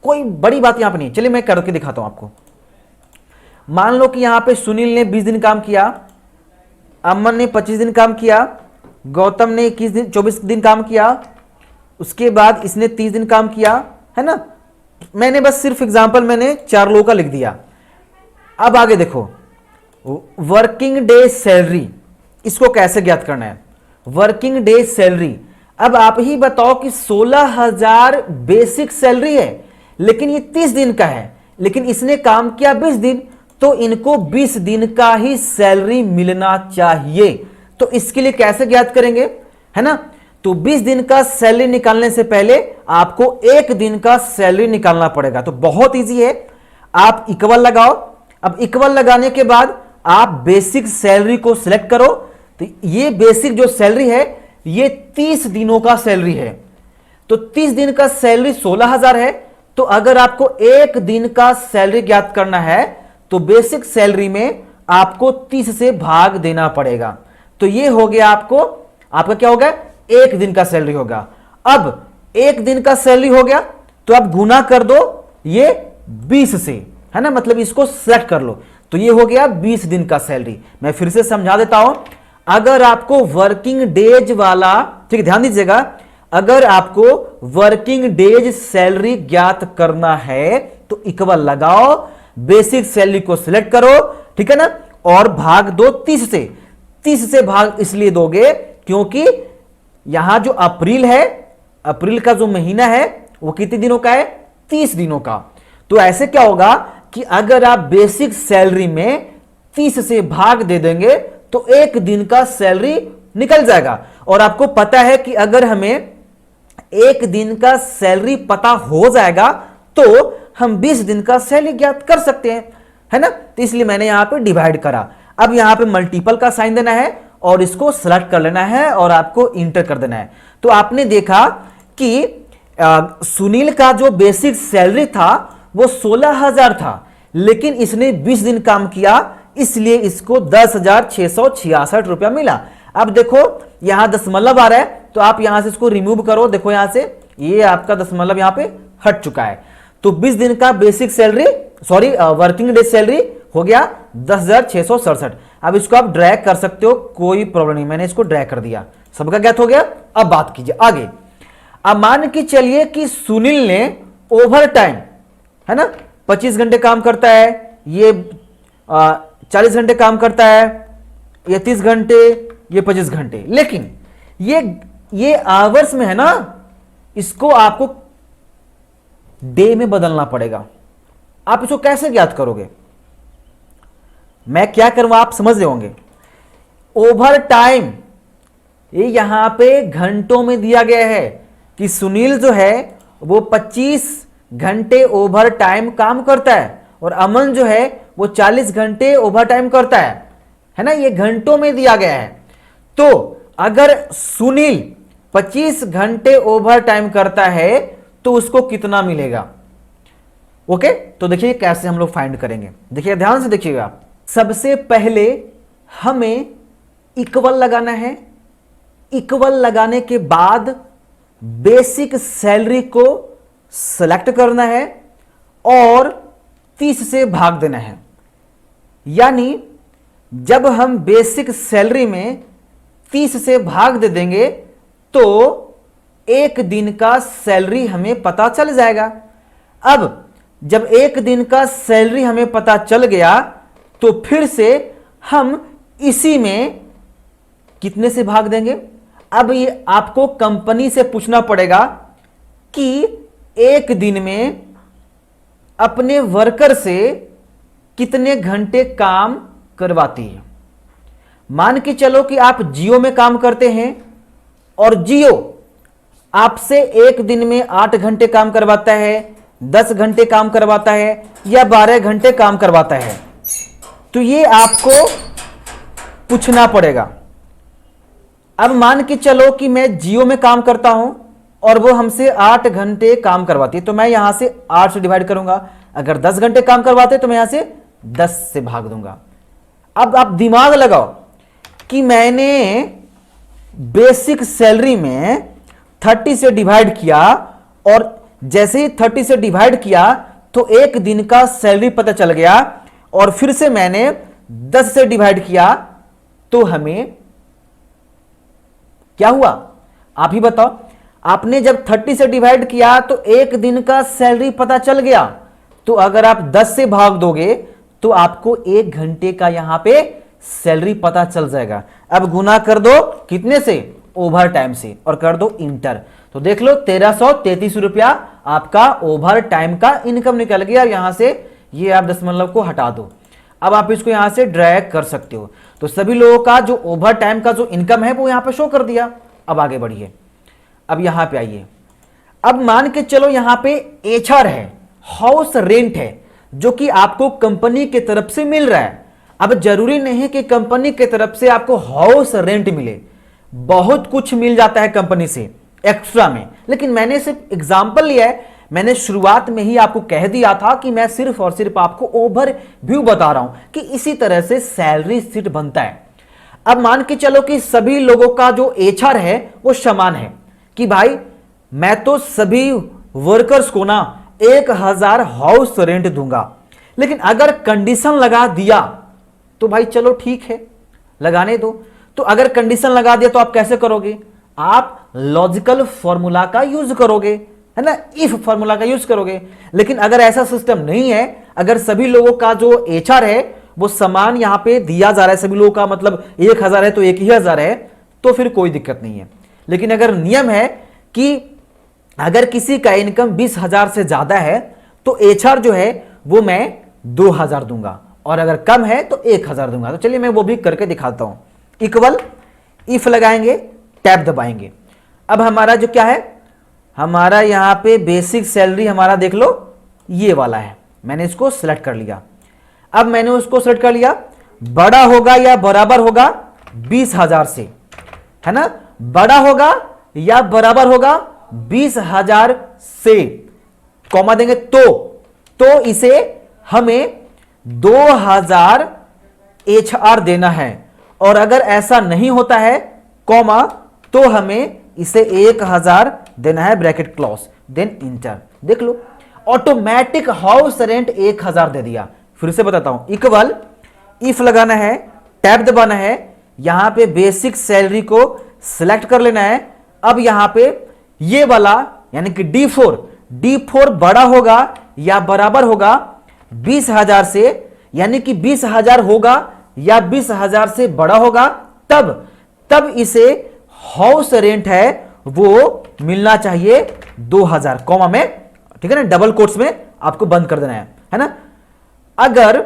कोई बड़ी बात यहां पे नहीं। चलिए मैं करके दिखाता हूं आपको। मान लो कि यहां पे सुनील ने 20 दिन काम किया, अमन ने 25 दिन काम किया, गौतम ने 24 दिन काम किया, उसके बाद इसने 30 दिन काम किया, है ना। मैंने बस सिर्फ एग्जांपल मैंने 4 लोगों का लिख दिया। अब आगे देखो, वर्किंग डे सैलरी, इसको कैसे ज्ञात करना है? वर्किंग डे सैलरी, अब आप ही बताओ कि 16,000 बेसिक सैलरी है, लेकिन ये 30 दिन का है, लेकिन इसने काम किया 20 दिन, तो इनको 20 दिन का ही सैलरी मिलना चाहिए। तो इसके लिए कैसे ज्ञात करेंगे, है ना? तो 20 दिन का सैलरी निकालने से पहले आपको 1 दिन का सैलरी निकालना पड़ेगा। तो बहुत इजी है, आप इक्वल लगाओ। अब इक्वल लगाने के बाद आप बेसिक सैलरी को सिलेक्ट करो। तो ये बेसिक जो सैलरी है ये 30 दिनों का सैलरी है। तो 30 दिन का सैलरी 16,000 है। तो अगर आपको 1 दिन का सैलरी ज्ञात करना है तो बेसिक सैलरी में आपको 30 से भाग देना पड़ेगा। तो ये हो गया आपका क्या होगा? 1 दिन का सैलरी होगा। अब 1 दिन का सैलरी हो गया तो आप गुना कर दो ये 20 से, है ना? मतलब इसको सेलेक्ट कर लो, तो ये हो गया 20 दिन का सैलरी। मैं फिर से समझा देता हूं, अगर आपको वर्किंग डेज वाला, ठीक, ध्यान दीजिएगा, अगर आपको वर्किंग डेज सैलरी ज्ञात करना है तो इक्वल लगाओ, बेसिक सैलरी को सिलेक्ट करो, ठीक है ना, और भाग दो 30 से। 30 से भाग इसलिए दोगे क्योंकि यहां जो अप्रैल है, अप्रैल का जो महीना है वो कितने दिनों का है? 30 दिनों का। तो ऐसे क्या होगा कि अगर आप बेसिक सैलरी में 30 से भाग दे देंगे तो 1 दिन का सैलरी निकल जाएगा। और आपको पता है कि अगर हमें 1 दिन का सैलरी पता हो जाएगा तो हम 20 दिन का सैलरी ज्ञात कर सकते हैं, है ना? तो इसलिए मैंने यहां पे डिवाइड करा। अब यहां पे मल्टीपल का साइन देना है और इसको सेलेक्ट कर लेना है और आपको इंटर कर देना है। तो आपने देखा कि सुनील का जो बेसिक सैलरी था वो 16,000 था, लेकिन इसने 20 दिन काम किया, इसलिए इसको 10,666 रुपया मिला। अब देखो यहां दशमलव आ रहा है तो आप यहां से इसको रिमूव करो। देखो यहां से ये आपका दशमलव यहां पे हट चुका है। तो 20 दिन का basic salary, sorry working day salary हो गया 10,667। अब इसको आप ड्रैग कर सकते हो, कोई प्रॉब्लम नहीं, मैंने इसको ड्रैग कर दिया, सबका ज्ञात हो गया। अब बात कीजिए आगे। अब मान के चलिए कि सुनील ने ओवर टाइम, है ना, 25 घंटे काम करता है, ये 40 घंटे काम करता है, ये 30 घंटे, ये 25 घंटे, लेकिन ये आवर्स में है ना, इसको आपको डे में बदलना पड़ेगा। आप इसको कैसे ज्ञात करोगे? मैं क्या करूंगा आप समझ रहे होंगे। ओवर टाइम ये यहां पे घंटों में दिया गया है कि सुनील जो है वो 25 घंटे ओवर टाइम काम करता है और अमन जो है वो 40 घंटे ओवर टाइम करता है ना, ये घंटों में दिया गया है। तो अगर सुनील 25 घंटे ओवर टाइम करता है तो उसको कितना मिलेगा? ओके, तो देखिए कैसे हम लोग फाइंड करेंगे, देखिए ध्यान से देखिएगा। सबसे पहले हमें इक्वल लगाना है, इक्वल लगाने के बाद बेसिक सैलरी को सेलेक्ट करना है और 30 से भाग देना है। यानी जब हम बेसिक सैलरी में 30 से भाग दे देंगे तो 1 दिन का सैलरी हमें पता चल जाएगा। अब जब 1 दिन का सैलरी हमें पता चल गया तो फिर से हम इसी में कितने से भाग देंगे? अब ये आपको कंपनी से पूछना पड़ेगा कि 1 दिन में अपने वर्कर से कितने घंटे काम करवाती है। मान के चलो कि आप जियो में काम करते हैं और जियो आपसे 1 दिन में 8 घंटे काम करवाता है, 10 घंटे काम करवाता है या 12 घंटे काम करवाता है, तो ये आपको पूछना पड़ेगा। अब मान के चलो कि मैं जियो में काम करता हूं और वो हमसे 8 घंटे काम करवाती है, तो मैं यहां से 8 से डिवाइड करूंगा। अगर 10 घंटे काम करवाते तो मैं यहां से 10 से भाग दूंगा। अब आप दिमाग लगाओ कि मैंने बेसिक सैलरी में 30 से डिवाइड किया और जैसे ही 30 से डिवाइड किया तो 1 दिन का सैलरी पता चल गया और फिर से मैंने 10 से डिवाइड किया तो हमें क्या हुआ? आप ही बताओ। आपने जब 30 से डिवाइड किया तो 1 दिन का सैलरी पता चल गया, तो अगर आप 10 से भाग दोगे तो आपको 1 घंटे का यहां पे सैलरी पता चल जाएगा। अब गुना कर दो कितने से, ओवर टाइम से, और कर दो इंटर। तो देख लो 1333 रुपया आपका ओवर टाइम का इनकम निकल गया। यहां से ये आप दशमलव को हटा दो। अब आप इसको यहां से ड्रैग कर सकते हो। तो सभी लोगों का जो ओवर टाइम का जो इनकम है वो यहां पे शो कर दिया। अब आगे बढ़िए, अब यहां पे आइए। अब मान के चलो यहां पे एचआर है, हाउस रेंट है, जो कि आपको कंपनी की तरफ से मिल रहा है। अब जरूरी नहीं है कि कंपनी की तरफ से आपको हाउस रेंट मिले, बहुत कुछ मिल जाता है कंपनी से एक्स्ट्रा में, लेकिन मैंने सिर्फ एग्जांपल लिया है। मैंने शुरुआत में ही आपको कह दिया था कि मैं सिर्फ और सिर्फ आपको ओवर व्यू बता रहा हूं कि इसी तरह से सैलरी शीट बनता है। अब मान के चलो कि सभी लोगों का जो एचआर है वो समान है कि भाई मैं तो सभी वर्कर्स को ना 1000 हाउस रेंट दूंगा, लेकिन अगर कंडीशन लगा दिया तो भाई चलो ठीक है, लगाने दो। तो अगर कंडीशन लगा दिया तो आप कैसे करोगे, आप लॉजिकल फॉर्मूला का यूज करोगे, है ना, इफ फॉर्मूला का यूज करोगे। लेकिन अगर ऐसा सिस्टम नहीं है, अगर सभी लोगों का जो एचआर है वो समान यहां पे दिया जा रहा है, सभी लोगों का मतलब 1000 है तो 1000 है, तो फिर कोई दिक्कत नहीं है। लेकिन अगर नियम है कि अगर किसी का इनकम 20,000 से ज्यादा है तो एचआर जो है वो मैं 2000 दूंगा, और अगर कम है तो 1000 दूंगा। तो चलिए मैं वो भी करके दिखाता हूं। इक्वल, इफ लगाएंगे, टैब दबाएंगे। अब हमारा जो क्या है, हमारा यहां पे बेसिक सैलरी हमारा देख लो ये वाला है, मैंने इसको सिलेक्ट कर लिया। अब मैंने उसको सिलेक्ट कर लिया, बड़ा होगा या बराबर होगा 20,000 से, है ना, बड़ा होगा या बराबर होगा 20,000 से, कॉमा देंगे तो इसे हमें 2000 एचआर देना है, और अगर ऐसा नहीं होता है कॉमा तो हमें इसे 1000 देना है, ब्रैकेट क्लोज, देन इंटर। देख लो ऑटोमेटिक हाउस रेंट 1000 दे दिया। फिर से बताता हूं, इक्वल, इफ लगाना है, टैब दबाना है, यहां पे बेसिक सैलरी को सिलेक्ट कर लेना है। अब यहां पे ये वाला यानी कि D4 बड़ा होगा या बराबर होगा 20,000 से, यानी कि 20,000 होगा या 20,000 से बड़ा होगा, तब इसे हाउस रेंट है वो मिलना चाहिए 2000, कॉमा में, ठीक है ना, डबल कोट्स में आपको बंद कर देना है ना। अगर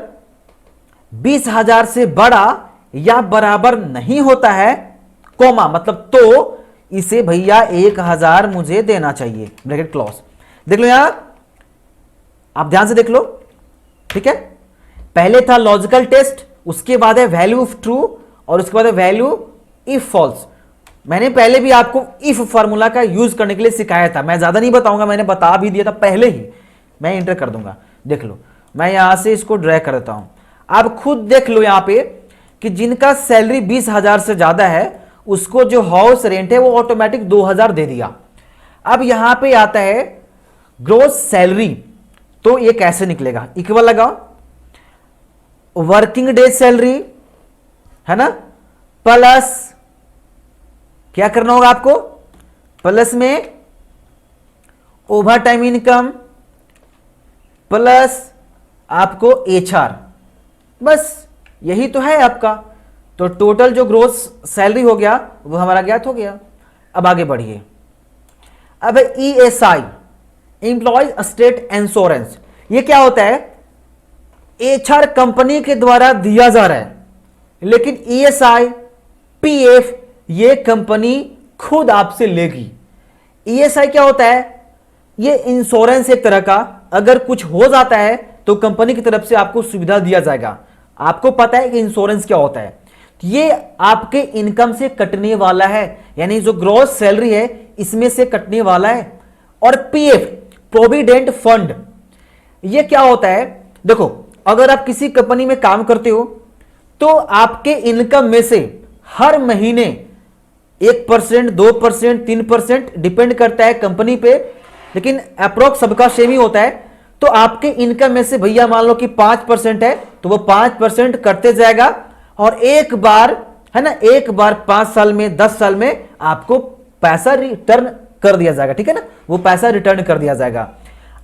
20,000 से बड़ा या बराबर नहीं होता है, कॉमा मतलब तो इसे भैया 1000 मुझे देना चाहिए, ब्रैकेट क्लोज। देख लो यहां, आप ध्यान से देख लो, ठीक है। पहले था लॉजिकल टेस्ट, उसके बाद है वैल्यू ऑफ ट्रू, और उसके बाद है वैल्यू इफ फॉल्स। मैंने पहले भी आपको इफ फॉर्मूला का यूज करने के लिए सिखाया था, मैं ज्यादा नहीं बताऊंगा, मैंने बता भी दिया था पहले ही, मैं इंटर कर दूंगा। देख लो मैं यहां से इसको ड्रैग कर देता हूं, आप खुद देख लो यहां पे कि जिनका सैलरी 20,000 से ज्यादा है उसको जो हाउस रेंट है वो ऑटोमेटिक 2000 दे दिया। अब यहां पे आता है ग्रोस सैलरी, तो ये कैसे निकलेगा, इक्वल लगाओ, वर्किंग डे सैलरी, है ना, प्लस क्या करना होगा आपको, प्लस में ओवर टाइम इनकम, प्लस आपको एचआर, बस यही तो है आपका। तो टोटल जो ग्रोस सैलरी हो गया वो हमारा ज्ञात हो गया। अब आगे बढ़िए। अब ESI, एम्प्लॉयज स्टेट इंश्योरेंस, ये क्या होता है, एचआर कंपनी के द्वारा दिया जा रहा है, लेकिन ESI PF ये कंपनी खुद आपसे लेगी। ESI क्या होता है, ये इंश्योरेंस एक तरह का, अगर कुछ हो जाता है तो कंपनी की तरफ से आपको सुविधा दिया जाएगा। आपको पता है कि इंश्योरेंस क्या होता है, ये आपके इनकम से कटने वाला है, यानी जो ग्रॉस सैलरी है इसमें से कटने वाला है। और PF प्रोविडेंट फंड, ये क्या होता है, देखो अगर आप किसी कंपनी में काम करते हो तो आपके इनकम में से हर महीने 1%, 2%, 3% डिपेंड करता है कंपनी पे, लेकिन अप्रोक्स सबका सेम ही होता है। तो आपके इनकम में से भैया मान लो कि 5% है तो वो 5% करते जाएगा, और एक बार, है ना, एक बार 5 साल में 10 साल में आपको पैसा रिटर्न कर दिया जाएगा, ठीक है ना, वो पैसा रिटर्न कर दिया जाएगा।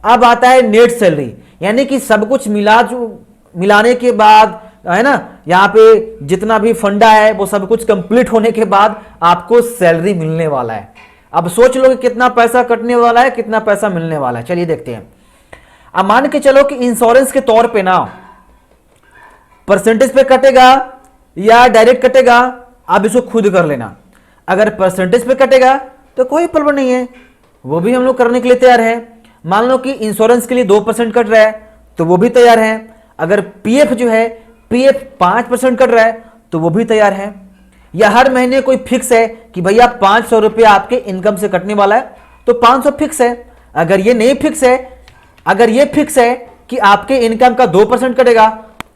अब आता है नेट सैलरी, यानी कि सब कुछ मिला जो मिलाने के बाद, है ना, यहाँ पे जितना भी फंडा है वो सब कुछ कंप्लीट होने के बाद आपको सैलरी मिलने वाला है। अब सोच लो कि कितना पैसा कटने वाला है, कितना पैसा मिलने वाला है। चलिए देखते हैं। अब मान के चलो कि इंश्योरेंस के तौर पे ना परसेंटेज पे कटेगा या डायरेक्ट कटेगा, आप इसको खुद कर लेना। अगर परसेंटेज पे कटेगा तो कोई प्रॉब्लम नहीं है, वो भी हम लोग करने के लिए तैयार है। मान लो कि इंश्योरेंस के लिए 2% कट रहा है तो वो भी तैयार है। अगर पीएफ जो है, पीएफ 5% कट रहा है तो वो भी तैयार है। या हर महीने कोई फिक्स है कि भैया 500 रुपया आपके इनकम से कटने वाला है तो 500 फिक्स है। अगर ये नहीं फिक्स है, अगर ये फिक्स है कि आपके इनकम का 2% कटेगा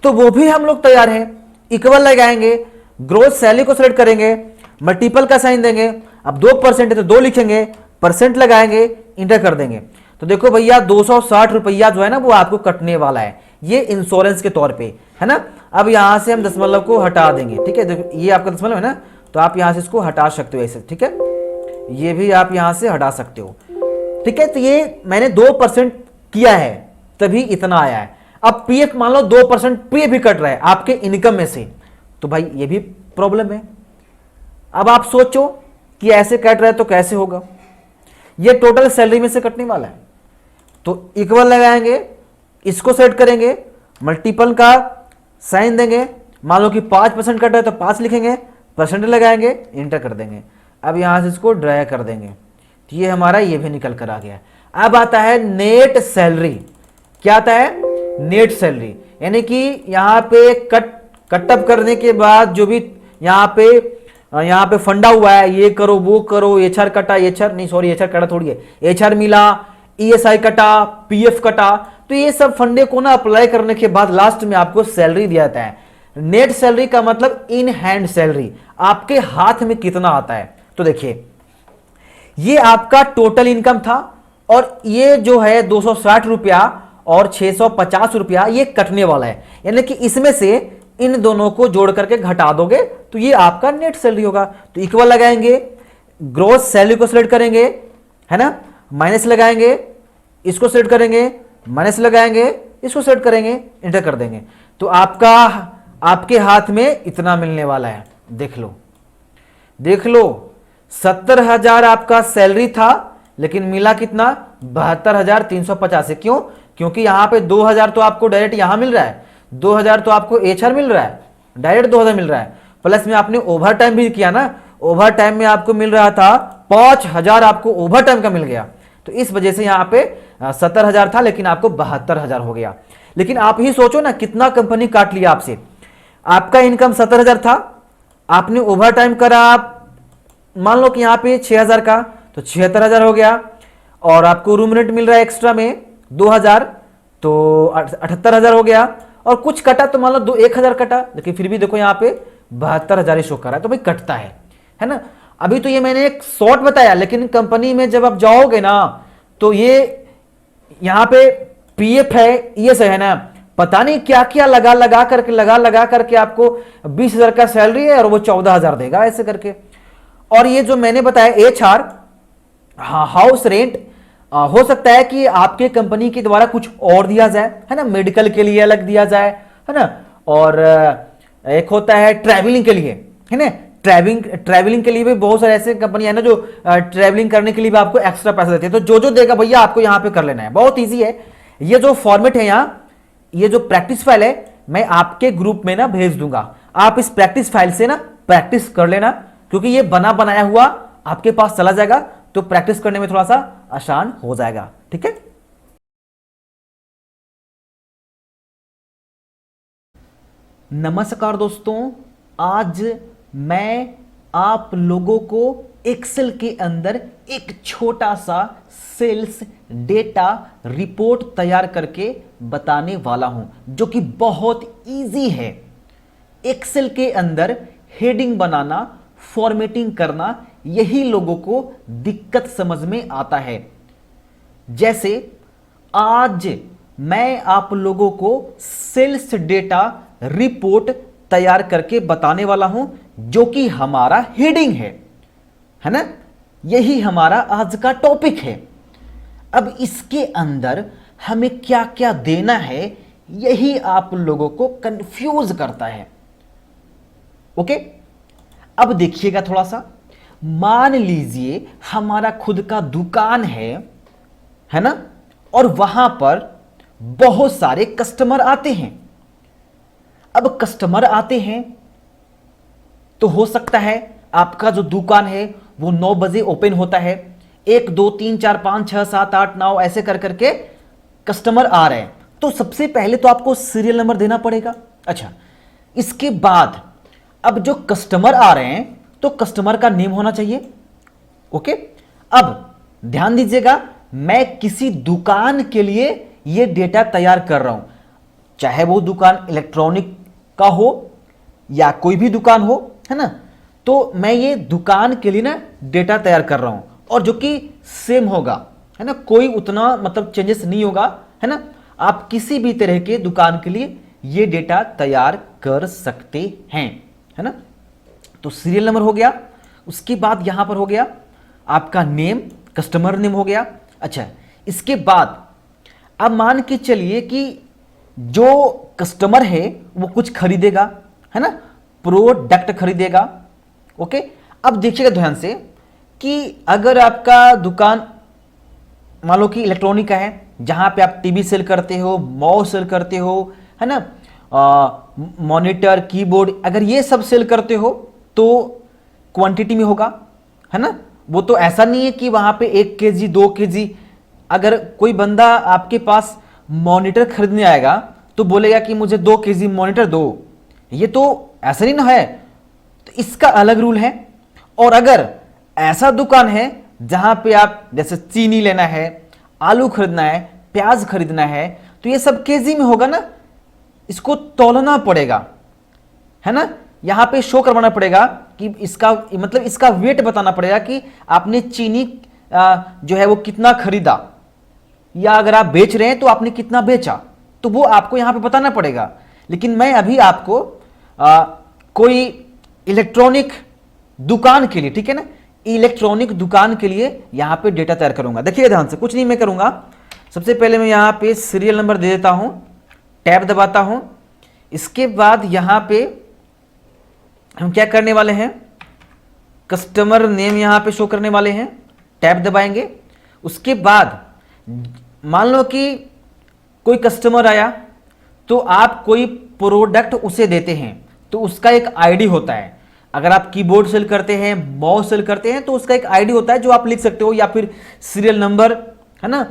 तो वो भी हम लोग तैयार हैं। इक्वल लगाएंगे, ग्रोथ सैलरी को सेलेक्ट करेंगे, मल्टीपल का साइन देंगे। अब 2% है तो 2 लिखेंगे, परसेंट लगाएंगे, इंटर कर देंगे। तो देखो भैया 260 रुपया जो है ना वो आपको कटने वाला है, ये इंश्योरेंस के तौर पे, है ना। अब यहां से हम दशमलव को हटा देंगे, ठीक है। देखो ये आपका दशमलव है ना, तो आप यहां से इसको हटा सकते हो ऐसे, ठीक है। ये भी आप यहां से हटा सकते हो, ठीक है। तो ये मैंने 2% किया है तभी इतना आया है। अब पीएफ मान लो 2% पीएफ भी कट रहा है आपके इनकम में से, तो भाई ये भी प्रॉब्लम है। अब आप सोचो कि ऐसे कट रहा है तो कैसे होगा, ये टोटल सैलरी में से कटने वाला है। तो इक्वल लगाएंगे, इसको सेट करेंगे, मल्टीपल का साइन देंगे। मान लो कि 5% कट रहा है तो 5 लिखेंगे, परसेंट लगाएंगे, इंटर कर देंगे। अब यहां से इसको ड्रैग कर देंगे तो ये हमारा ये भी निकल कर आ गया। अब आता है नेट सैलरी। क्या आता है? नेट सैलरी, यानी कि यहां पे कटअप करने के बाद जो भी यहां पे फंडा हुआ है, ये करो वो करो, एचआर कटा, एचआर नहीं सॉरी एचआर कटा थोड़ी है, एचआर मिला, ईएसआई कटा, पीएफ कटा, तो ये सब फंडे को ना अप्लाई करने के बाद लास्ट में आपको सैलरी दिया जाता है। नेट सैलरी का मतलब इन हैंड सैलरी, आपके हाथ में कितना आता है। तो देखिए ये आपका टोटल इनकम था और ये जो है 260 रुपया और 650 रुपया ये कटने वाला है, यानी कि इसमें से इन दोनों को जोड़ करके घटा दोगे तो ये आपका नेट सैलरी होगा। तो इक्वल लगाएंगे, ग्रोस सैलरी को सिलेक्ट करेंगे, है ना, माइनस लगाएंगे, इसको सेलेक्ट करेंगे, माइनस लगाएंगे, इसको सेलेक्ट करेंगे, इंटर कर देंगे। तो आपके हाथ में इतना मिलने वाला है। देख लो देख लो 70,000 आपका सैलरी था लेकिन मिला कितना? 72,350। क्यों? क्योंकि यहां पे 2,000 तो आपको डायरेक्ट यहां मिल रहा है, 2,000 तो आपको एचआर मिल रहा है, डायरेक्ट 2,000 मिल रहा है, प्लस में आपने ओवर टाइम भी किया ना, ओवर टाइम में आपको मिल रहा था 5,000, आपको ओवर टाइम का मिल गया। तो इस वजह से यहां पे 70,000 था लेकिन आपको 72,000 हो गया। लेकिन आप ही सोचो ना कितना कंपनी काट लिया आपसे। आपका इनकम 70,000 था, आपने ओवर टाइम करा, आप मान लो कि यहां पे 6,000 का, तो 76,000 हो गया। और आपको रूम रेंट मिल रहा है एक्स्ट्रा में 2,000, तो 78,000 हो गया। और कुछ कटा तो मान लो 1,000 कटा, लेकिन फिर भी देखो यहां पे 72,000 शो कर रहा है, तो भाई कटता है ना। अभी तो ये मैंने एक शॉर्ट बताया, लेकिन कंपनी में जब आप जाओगे ना तो ये यहां पे पीएफ है, ईएस है ना, पता नहीं क्या क्या लगा करके आपको 20,000 का सैलरी है और वो 14,000 देगा ऐसे करके। और ये जो मैंने बताया एचआर, हाउस रेंट, हो सकता है कि आपके कंपनी के द्वारा कुछ और दिया जाए, है ना, मेडिकल के लिए अलग दिया जाए, है ना। और एक होता है ट्रैवलिंग के लिए, है ना, ट्रैवलिंग के लिए भी बहुत सारे ऐसे कंपनी है ना जो ट्रैवलिंग करने के लिए भी आपको एक्स्ट्रा पैसा देती है। तो जो जो देगा भैया आपको यहां पे कर लेना है, बहुत ईजी है। ये जो फॉर्मेट है यहाँ, ये जो प्रैक्टिस फाइल है मैं आपके ग्रुप में ना भेज दूंगा, आप इस प्रैक्टिस फाइल से ना प्रैक्टिस कर लेना, क्योंकि ये बना बनाया हुआ आपके पास चला जाएगा तो प्रैक्टिस करने में थोड़ा सा आसान हो जाएगा, ठीक है। नमस्कार दोस्तों, आज मैं आप लोगों को एक्सेल के अंदर एक छोटा सा सेल्स डेटा रिपोर्ट तैयार करके बताने वाला हूं, जो कि बहुत इजी है। एक्सेल के अंदर हेडिंग बनाना, फॉर्मेटिंग करना, यही लोगों को दिक्कत समझ में आता है। जैसे आज मैं आप लोगों को सेल्स डेटा रिपोर्ट तैयार करके बताने वाला हूं, जो कि हमारा हेडिंग है ना, यही हमारा आज का टॉपिक है। अब इसके अंदर हमें क्या क्या देना है यही आप लोगों को कंफ्यूज करता है। ओके, अब देखिएगा थोड़ा सा, मान लीजिए हमारा खुद का दुकान है ना, और वहां पर बहुत सारे कस्टमर आते हैं। अब कस्टमर आते हैं तो हो सकता है आपका जो दुकान है वो 9 बजे ओपन होता है, 1 2 3 4 5 6 7 8 9 ऐसे कर करके कस्टमर आ रहे हैं, तो सबसे पहले तो आपको सीरियल नंबर देना पड़ेगा। अच्छा, इसके बाद अब जो कस्टमर आ रहे हैं तो कस्टमर का नेम होना चाहिए। ओके, अब ध्यान दीजिएगा, मैं किसी दुकान के लिए यह डेटा तैयार कर रहा हूं, चाहे वो दुकान इलेक्ट्रॉनिक का हो या कोई भी दुकान हो, है ना, तो मैं ये दुकान के लिए ना डेटा तैयार कर रहा हूं, और जो कि सेम होगा, है ना, कोई उतना मतलब चेंजेस नहीं होगा, है ना। आप किसी भी तरह के दुकान के लिए ये डेटा तैयार कर सकते हैं, है ना। तो सीरियल नंबर हो गया, उसके बाद यहां पर हो गया आपका नेम, कस्टमर नेम हो गया। अच्छा, इसके बाद अब मान के चलिए कि जो कस्टमर है वो कुछ खरीदेगा, है ना, प्रोडक्ट खरीदेगा। ओके, अब देखिएगा ध्यान से कि अगर आपका दुकान मान लो कि इलेक्ट्रॉनिक का है, जहां पे आप टीवी सेल करते हो, माउस सेल करते हो, है ना, मॉनिटर, कीबोर्ड, अगर ये सब सेल करते हो तो क्वांटिटी में होगा, है ना। वो तो ऐसा नहीं है कि वहां पे 1 kg 2 kg, अगर कोई बंदा आपके पास मॉनिटर खरीदने आएगा तो बोलेगा कि मुझे 2 kg मॉनिटर दो, ये तो ऐसा नहीं ना है, तो इसका अलग रूल है। और अगर ऐसा दुकान है जहां पे आप जैसे चीनी लेना है, आलू खरीदना है, प्याज खरीदना है, तो ये सब केजी में होगा ना, इसको तौलना पड़ेगा, है ना, यहां पे शो करवाना पड़ेगा कि इसका मतलब इसका वेट बताना पड़ेगा कि आपने चीनी जो है वो कितना खरीदा, या अगर आप बेच रहे हैं तो आपने कितना बेचा, तो वो आपको यहां पे बताना पड़ेगा। लेकिन मैं अभी आपको कोई इलेक्ट्रॉनिक दुकान के लिए, ठीक है ना, इलेक्ट्रॉनिक दुकान के लिए यहां पे डेटा तैयार करूंगा। देखिए ध्यान से, कुछ नहीं मैं करूंगा, सबसे पहले मैं यहां पे सीरियल नंबर दे देता हूं, टैब दबाता हूं। इसके बाद यहां पे हम क्या करने वाले हैं, कस्टमर नेम यहां पे शो करने वाले हैं, टैब दबाएंगे। उसके बाद मान लो कि कोई कस्टमर आया तो आप कोई प्रोडक्ट उसे देते हैं, तो उसका एक आईडी होता है। अगर आप कीबोर्ड सेल करते हैं, माउस सेल करते हैं, तो उसका एक आईडी होता है जो आप लिख सकते हो, या फिर सीरियल नंबर, है ना,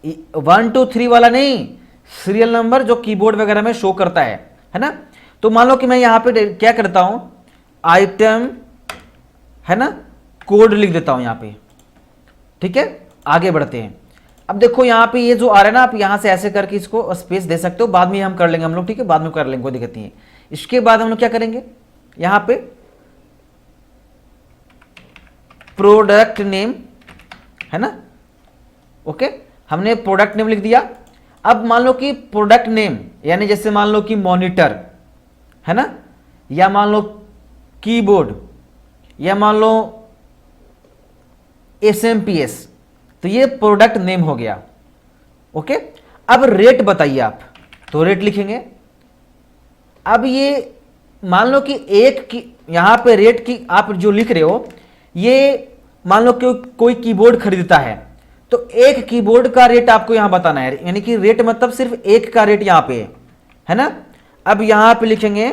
1 2 3 वाला नहीं, सीरियल नंबर जो कीबोर्ड वगैरह में शो करता है ना। तो मान लो कि मैं यहां पे क्या करता हूं, आइटम, है ना, कोड लिख देता हूं यहां पे, ठीक है। आगे बढ़ते हैं। अब देखो यहां पे ये जो आ रहा है ना, आप यहां से ऐसे करके इसको स्पेस दे सकते हो, बाद में हम कर लेंगे हम लोग, ठीक है, बाद में कर लेंगे, कोई दिक्कत नहीं है। इसके बाद हम लोग क्या करेंगे, यहां पे प्रोडक्ट नेम, है ना, ओके, हमने प्रोडक्ट नेम लिख दिया। अब मान लो कि प्रोडक्ट नेम यानी जैसे मान लो कि मॉनिटर, है ना, या मान लो कीबोर्ड, या मान लो SMPS, तो ये प्रोडक्ट नेम हो गया। ओके, अब रेट बताइए आप, तो रेट लिखेंगे। अब ये मान लो कि एक की यहां पे रेट की आप जो लिख रहे हो, ये मान लो कि कोई कीबोर्ड खरीदता है, तो एक कीबोर्ड का रेट आपको यहां बताना है, यानी कि रेट मतलब सिर्फ एक का रेट यहां पे है ना। अब यहां पे लिखेंगे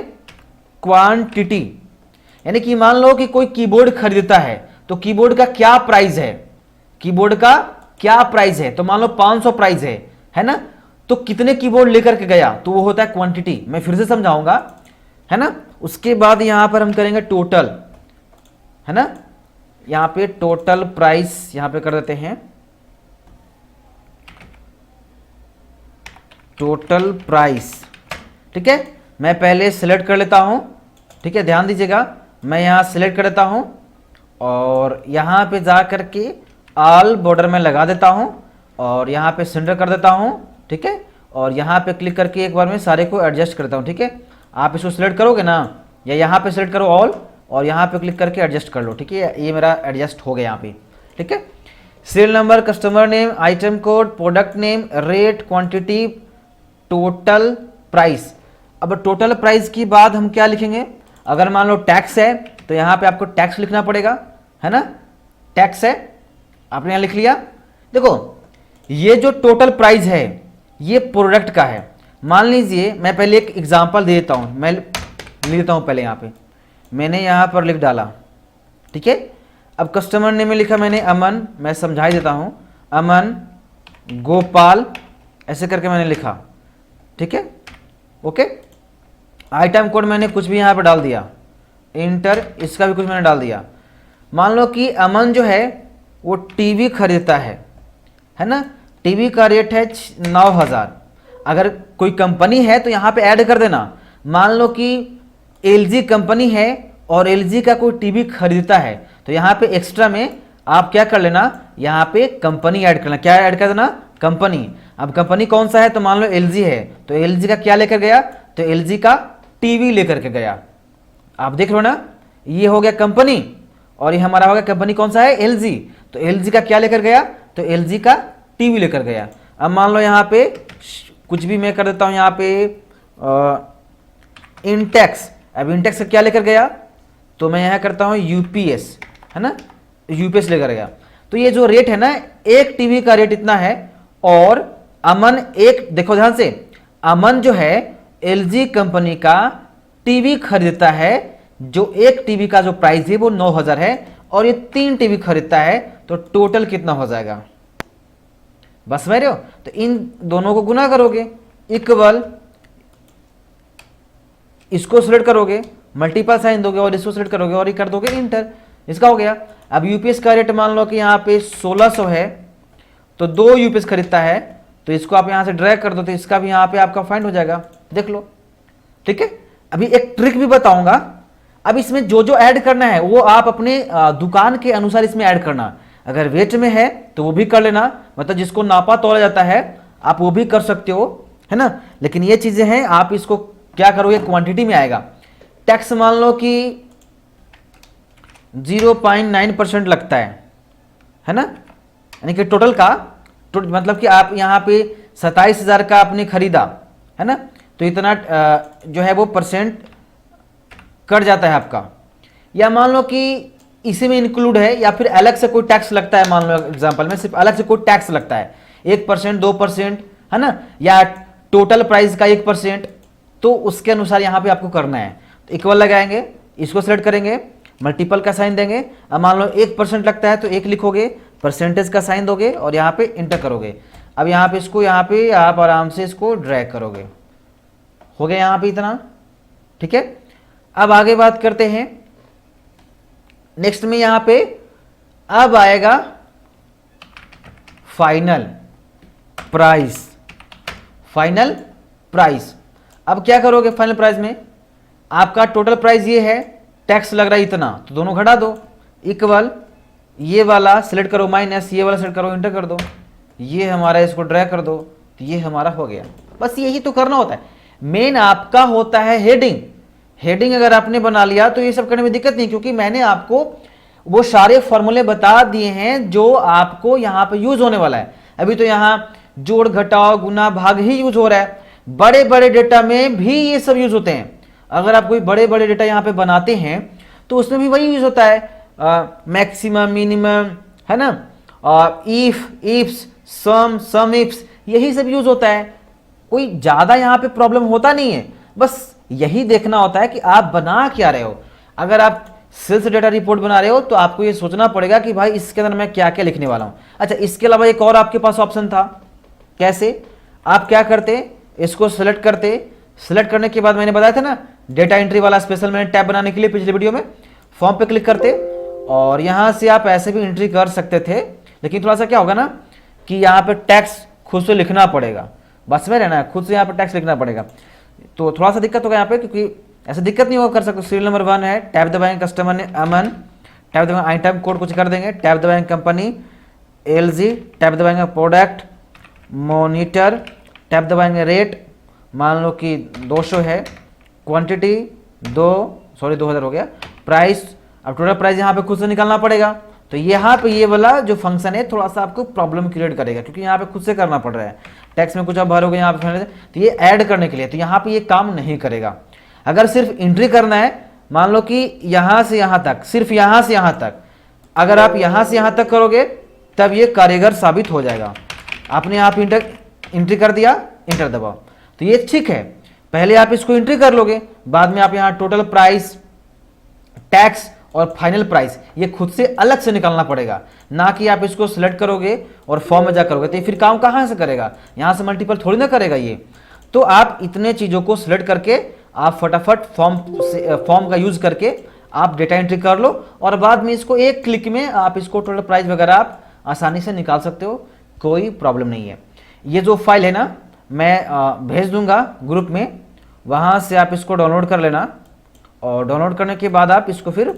क्वांटिटी, यानी कि मान लो कि कोई कीबोर्ड खरीदता है तो कीबोर्ड का क्या प्राइस है, कीबोर्ड का क्या प्राइस है, तो मान लो 500 प्राइस है ना, तो कितने कीबोर्ड लेकर के गया, तो वो होता है क्वांटिटी। मैं फिर से समझाऊंगा, है ना। उसके बाद यहां पर हम करेंगे टोटल, है ना, यहां पे टोटल प्राइस यहां पे कर देते हैं, टोटल प्राइस, ठीक है। मैं पहले सिलेक्ट कर लेता हूं, ठीक है, ध्यान दीजिएगा, मैं यहां सिलेक्ट कर लेता हूं और यहां पे जा करके ऑल बॉर्डर में लगा देता हूं और यहां पे सेंटर कर देता हूं, ठीक है। और यहां पे क्लिक करके एक बार में सारे को एडजस्ट करता हूं, ठीक है। आप इसको सिलेक्ट करोगे ना, या यहां पे सिलेक्ट करो ऑल और यहां पे क्लिक करके एडजस्ट कर लो, ठीक है। ये मेरा एडजस्ट हो गया यहां पे, ठीक है। Serial number, customer name, item code, product name, rate, quantity, total price. अब टोटल प्राइस के बाद हम क्या लिखेंगे, अगर मान लो टैक्स है तो यहाँ पे आपको टैक्स लिखना पड़ेगा, है ना, टैक्स है, आपने यहाँ लिख लिया। देखो ये जो टोटल प्राइस है ये प्रोडक्ट का है। मान लीजिए मैं पहले एक एग्जांपल दे देता हूँ, मैं लिख देता हूँ पहले, यहाँ पे मैंने यहाँ पर लिख डाला, ठीक है। अब कस्टमर नेम में लिखा मैंने अमन, मैं समझाई देता हूँ, अमन गोपाल ऐसे करके मैंने लिखा, ठीक है, ओके। आइटम कोड मैंने कुछ भी यहाँ पर डाल दिया, इंटर, इसका भी कुछ मैंने डाल दिया। मान लो कि अमन जो है वो टीवी खरीदता है ना, टीवी का रेट है 9,000। अगर कोई कंपनी है तो यहाँ पे ऐड कर देना। मान लो कि एलजी कंपनी है और एलजी का कोई टीवी खरीदता है तो यहाँ पे एक्स्ट्रा में आप क्या कर लेना, यहाँ पे कंपनी ऐड करना। क्या ऐड कर देना, कंपनी। अब कंपनी कौन सा है, तो मान लो एलजी है तो एलजी का क्या लेकर गया, तो एलजी का टीवी लेकर के गया। आप देख लो ना, ये हो गया कंपनी और ये हमारा हो गया कंपनी कौन सा है, एलजी। तो एलजी का क्या लेकर गया, तो एलजी का टीवी लेकर गया। अब मान लो यहाँ पे कुछ भी मैं कर देता हूँ, यहाँ पे इंटेक्स। अब इंटेक्स का क्या लेकर गया, तो मैं यहाँ करता हूँ यूपीएस, है ना, यूपीएस लेकर गया। तो ये जो रेट है ना, एक टीवी का रेट इतना है और अमन एक, देखो ध्यान से, अमन जो है एलजी कंपनी का टीवी खरीदता है, जो एक टीवी का जो प्राइस है वो 9,000 है और ये 3 टीवी खरीदता है, तो टोटल कितना हो जाएगा, बस समझ रहे हो। तो इन दोनों को गुना करोगे, इक्वल, इसको सिलेक्ट करोगे, मल्टीपल साइन दोगे और इसको सिलेक्ट करोगे और ये कर दोगे इंटर, इसका हो गया। अब यूपीएस का रेट मान लो कि यहाँ पे 1600 है तो 2 यूपीएस खरीदता है, तो इसको आप यहाँ से ड्रैग कर दो तो इसका भी यहाँ पे आपका फाइंड हो जाएगा, देख लो, ठीक है। अभी एक ट्रिक भी बताऊंगा। अब इसमें जो जो ऐड करना है वो आप अपने दुकान के अनुसार इसमें ऐड करना। अगर वेट में है तो वो भी कर लेना, मतलब जिसको नापा तोला जाता है आप वो भी कर सकते हो, है ना। लेकिन ये चीजें हैं, आप इसको क्या करोगे, क्वांटिटी में आएगा। टैक्स मान लो कि 0.9% लगता है ना, यानी कि टोटल का मतलब कि आप यहाँ पे 27,000 का आपने खरीदा, है ना, तो इतना जो है वो परसेंट कट जाता है आपका। या मान लो कि इसी में इंक्लूड है या फिर अलग से कोई टैक्स लगता है, मान लो एग्जांपल में सिर्फ अलग से कोई टैक्स लगता है 1%, 2%, है ना, या टोटल प्राइस का 1%, तो उसके अनुसार यहाँ पे आपको करना है। तो इक्वल लगाएंगे, इसको सेलेक्ट करेंगे, मल्टीपल का साइन देंगे। अब मान लो 1% लगता है तो 1 लिखोगे, परसेंटेज का साइन दोगे और यहाँ पे इंटर करोगे। अब यहाँ पे इसको, यहाँ पे आप आराम से इसको ड्रैग करोगे, हो गया यहाँ पे इतना, ठीक है। अब आगे बात करते हैं, नेक्स्ट में यहाँ पे अब आएगा फाइनल प्राइस। फाइनल प्राइस, अब क्या करोगे, फाइनल प्राइस में आपका टोटल प्राइस ये है, टैक्स लग रहा है इतना, तो दोनों घटा दो, इक्वल, ये वाला सिलेक्ट करो माइनस, ये वाला सिलेक्ट करो, इंटर कर दो, ये हमारा, इसको ड्रैग कर दो, तो ये हमारा हो गया। बस यही तो करना होता है। मेन आपका होता है हेडिंग। हेडिंग अगर आपने बना लिया तो ये सब करने में दिक्कत नहीं, क्योंकि मैंने आपको वो सारे फॉर्मूले बता दिए हैं जो आपको यहाँ पे यूज होने वाला है। अभी तो यहाँ जोड़ घटाव गुना भाग ही यूज हो रहा है, बड़े बड़े डेटा में भी ये सब यूज होते हैं। अगर आप कोई बड़े बड़े डेटा यहाँ पे बनाते हैं तो उसमें भी वही यूज होता है, मैक्सिमम, मिनिमम, है ना, इफ, इफ्स, सम इफ्स, यही सब यूज होता है। कोई ज्यादा यहाँ पे प्रॉब्लम होता नहीं है, बस यही देखना होता है कि आप बना क्या रहे हो। अगर आप सेल्स डेटा रिपोर्ट बना रहे हो तो आपको ये सोचना पड़ेगा कि भाई इसके अंदर मैं क्या क्या लिखने वाला हूं। अच्छा, इसके अलावा एक और आपके पास ऑप्शन था, कैसे, आप क्या करते, इसको सेलेक्ट करते, सेलेक्ट करने के बाद मैंने बताया था ना डेटा एंट्री वाला स्पेशल मैंने टैब बनाने के लिए पिछले वीडियो में, फॉर्म पे क्लिक करते और यहां से आप ऐसे भी एंट्री कर सकते थे, लेकिन थोड़ा सा क्या होगा ना कि यहाँ पे टैक्स खुद से लिखना पड़ेगा, बस में रहना है, खुद से यहाँ पे टैक्स लिखना पड़ेगा, तो थोड़ा सा दिक्कत होगा यहाँ पे, क्योंकि ऐसा दिक्कत नहीं होगा, कर सकते। सीरियल नंबर 1 है, टैब दबाएंगे, कस्टमर ने अमन, टैब दबाएंगे, आइटम कोड कुछ कर देंगे, टैब दबाएंगे, कंपनी एलजी, टैब दबाएंगे, प्रोडक्ट मॉनिटर, टैब दबाएंगे, रेट मान लो कि 200 है, क्वांटिटी 2000 हो गया, प्राइस, अब टोटल प्राइस यहाँ पे खुद से निकालना पड़ेगा। तो यहाँ पे ये वाला जो फंक्शन है थोड़ा सा आपको प्रॉब्लम क्रिएट करेगा, क्योंकि यहाँ पे खुद से करना पड़ रहा है। टैक्स में कुछ आप भरोगे यहाँ पे, तो ये ऐड करने के लिए, तो यहाँ पे ये काम नहीं करेगा। अगर सिर्फ एंट्री करना है, मान लो कि यहाँ से यहाँ तक, सिर्फ यहाँ से यहाँ तक, अगर आप यहाँ से यहाँ तक करोगे तब ये कारगर साबित हो जाएगा। आपने यहाँ पे एंट्री कर दिया, इंटर दबाओ, तो ये ठीक है। पहले आप इसको एंट्री कर लोगे, बाद में आप यहाँ टोटल प्राइस, टैक्स और फाइनल प्राइस ये खुद से अलग से निकालना पड़ेगा, ना कि आप इसको सिलेक्ट करोगे और फॉर्म में जा करोगे, तो ये फिर काम कहाँ से करेगा, यहाँ से मल्टीपल थोड़ी ना करेगा ये। तो आप इतने चीज़ों को सिलेक्ट करके आप फटाफट फॉर्म का यूज करके आप डेटा एंट्री कर लो, और बाद में इसको एक क्लिक में आप इसको टोटल प्राइस वगैरह आप आसानी से निकाल सकते हो, कोई प्रॉब्लम नहीं है। ये जो फाइल है ना, मैं भेज दूंगा ग्रुप में, वहाँ से आप इसको डाउनलोड कर लेना, और डाउनलोड करने के बाद आप इसको फिर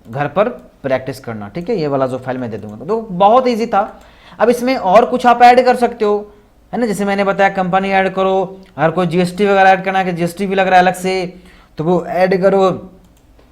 घर पर प्रैक्टिस करना, ठीक है। ये वाला जो फाइल मैं दे दूंगा, तो बहुत ईजी था। अब इसमें और कुछ आप ऐड कर सकते हो, है ना, जैसे मैंने बताया कंपनी ऐड करो, अगर कोई जीएसटी वगैरह ऐड करना है कि जीएसटी भी लग रहा है अलग से, तो वो ऐड करो।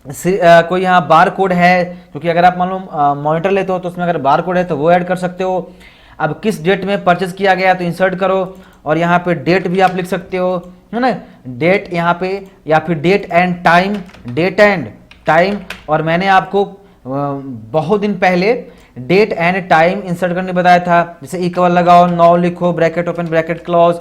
कोई यहाँ बार कोड है, क्योंकि अगर आप मान लो मॉनिटर लेते हो तो उसमें अगर बार कोड है तो वो ऐड कर सकते हो। अब किस डेट में परचेज किया गया तो इंसर्ट करो, और यहाँ पे डेट भी आप लिख सकते हो, है ना, डेट यहाँ पे, या फिर date and time, date and time. और मैंने आपको बहुत दिन पहले डेट एंड टाइम इंसर्ट करने बताया था, जैसे इक्वल लगाओ, नाउ लिखो, ब्रैकेट ओपन ब्रैकेट क्लोज,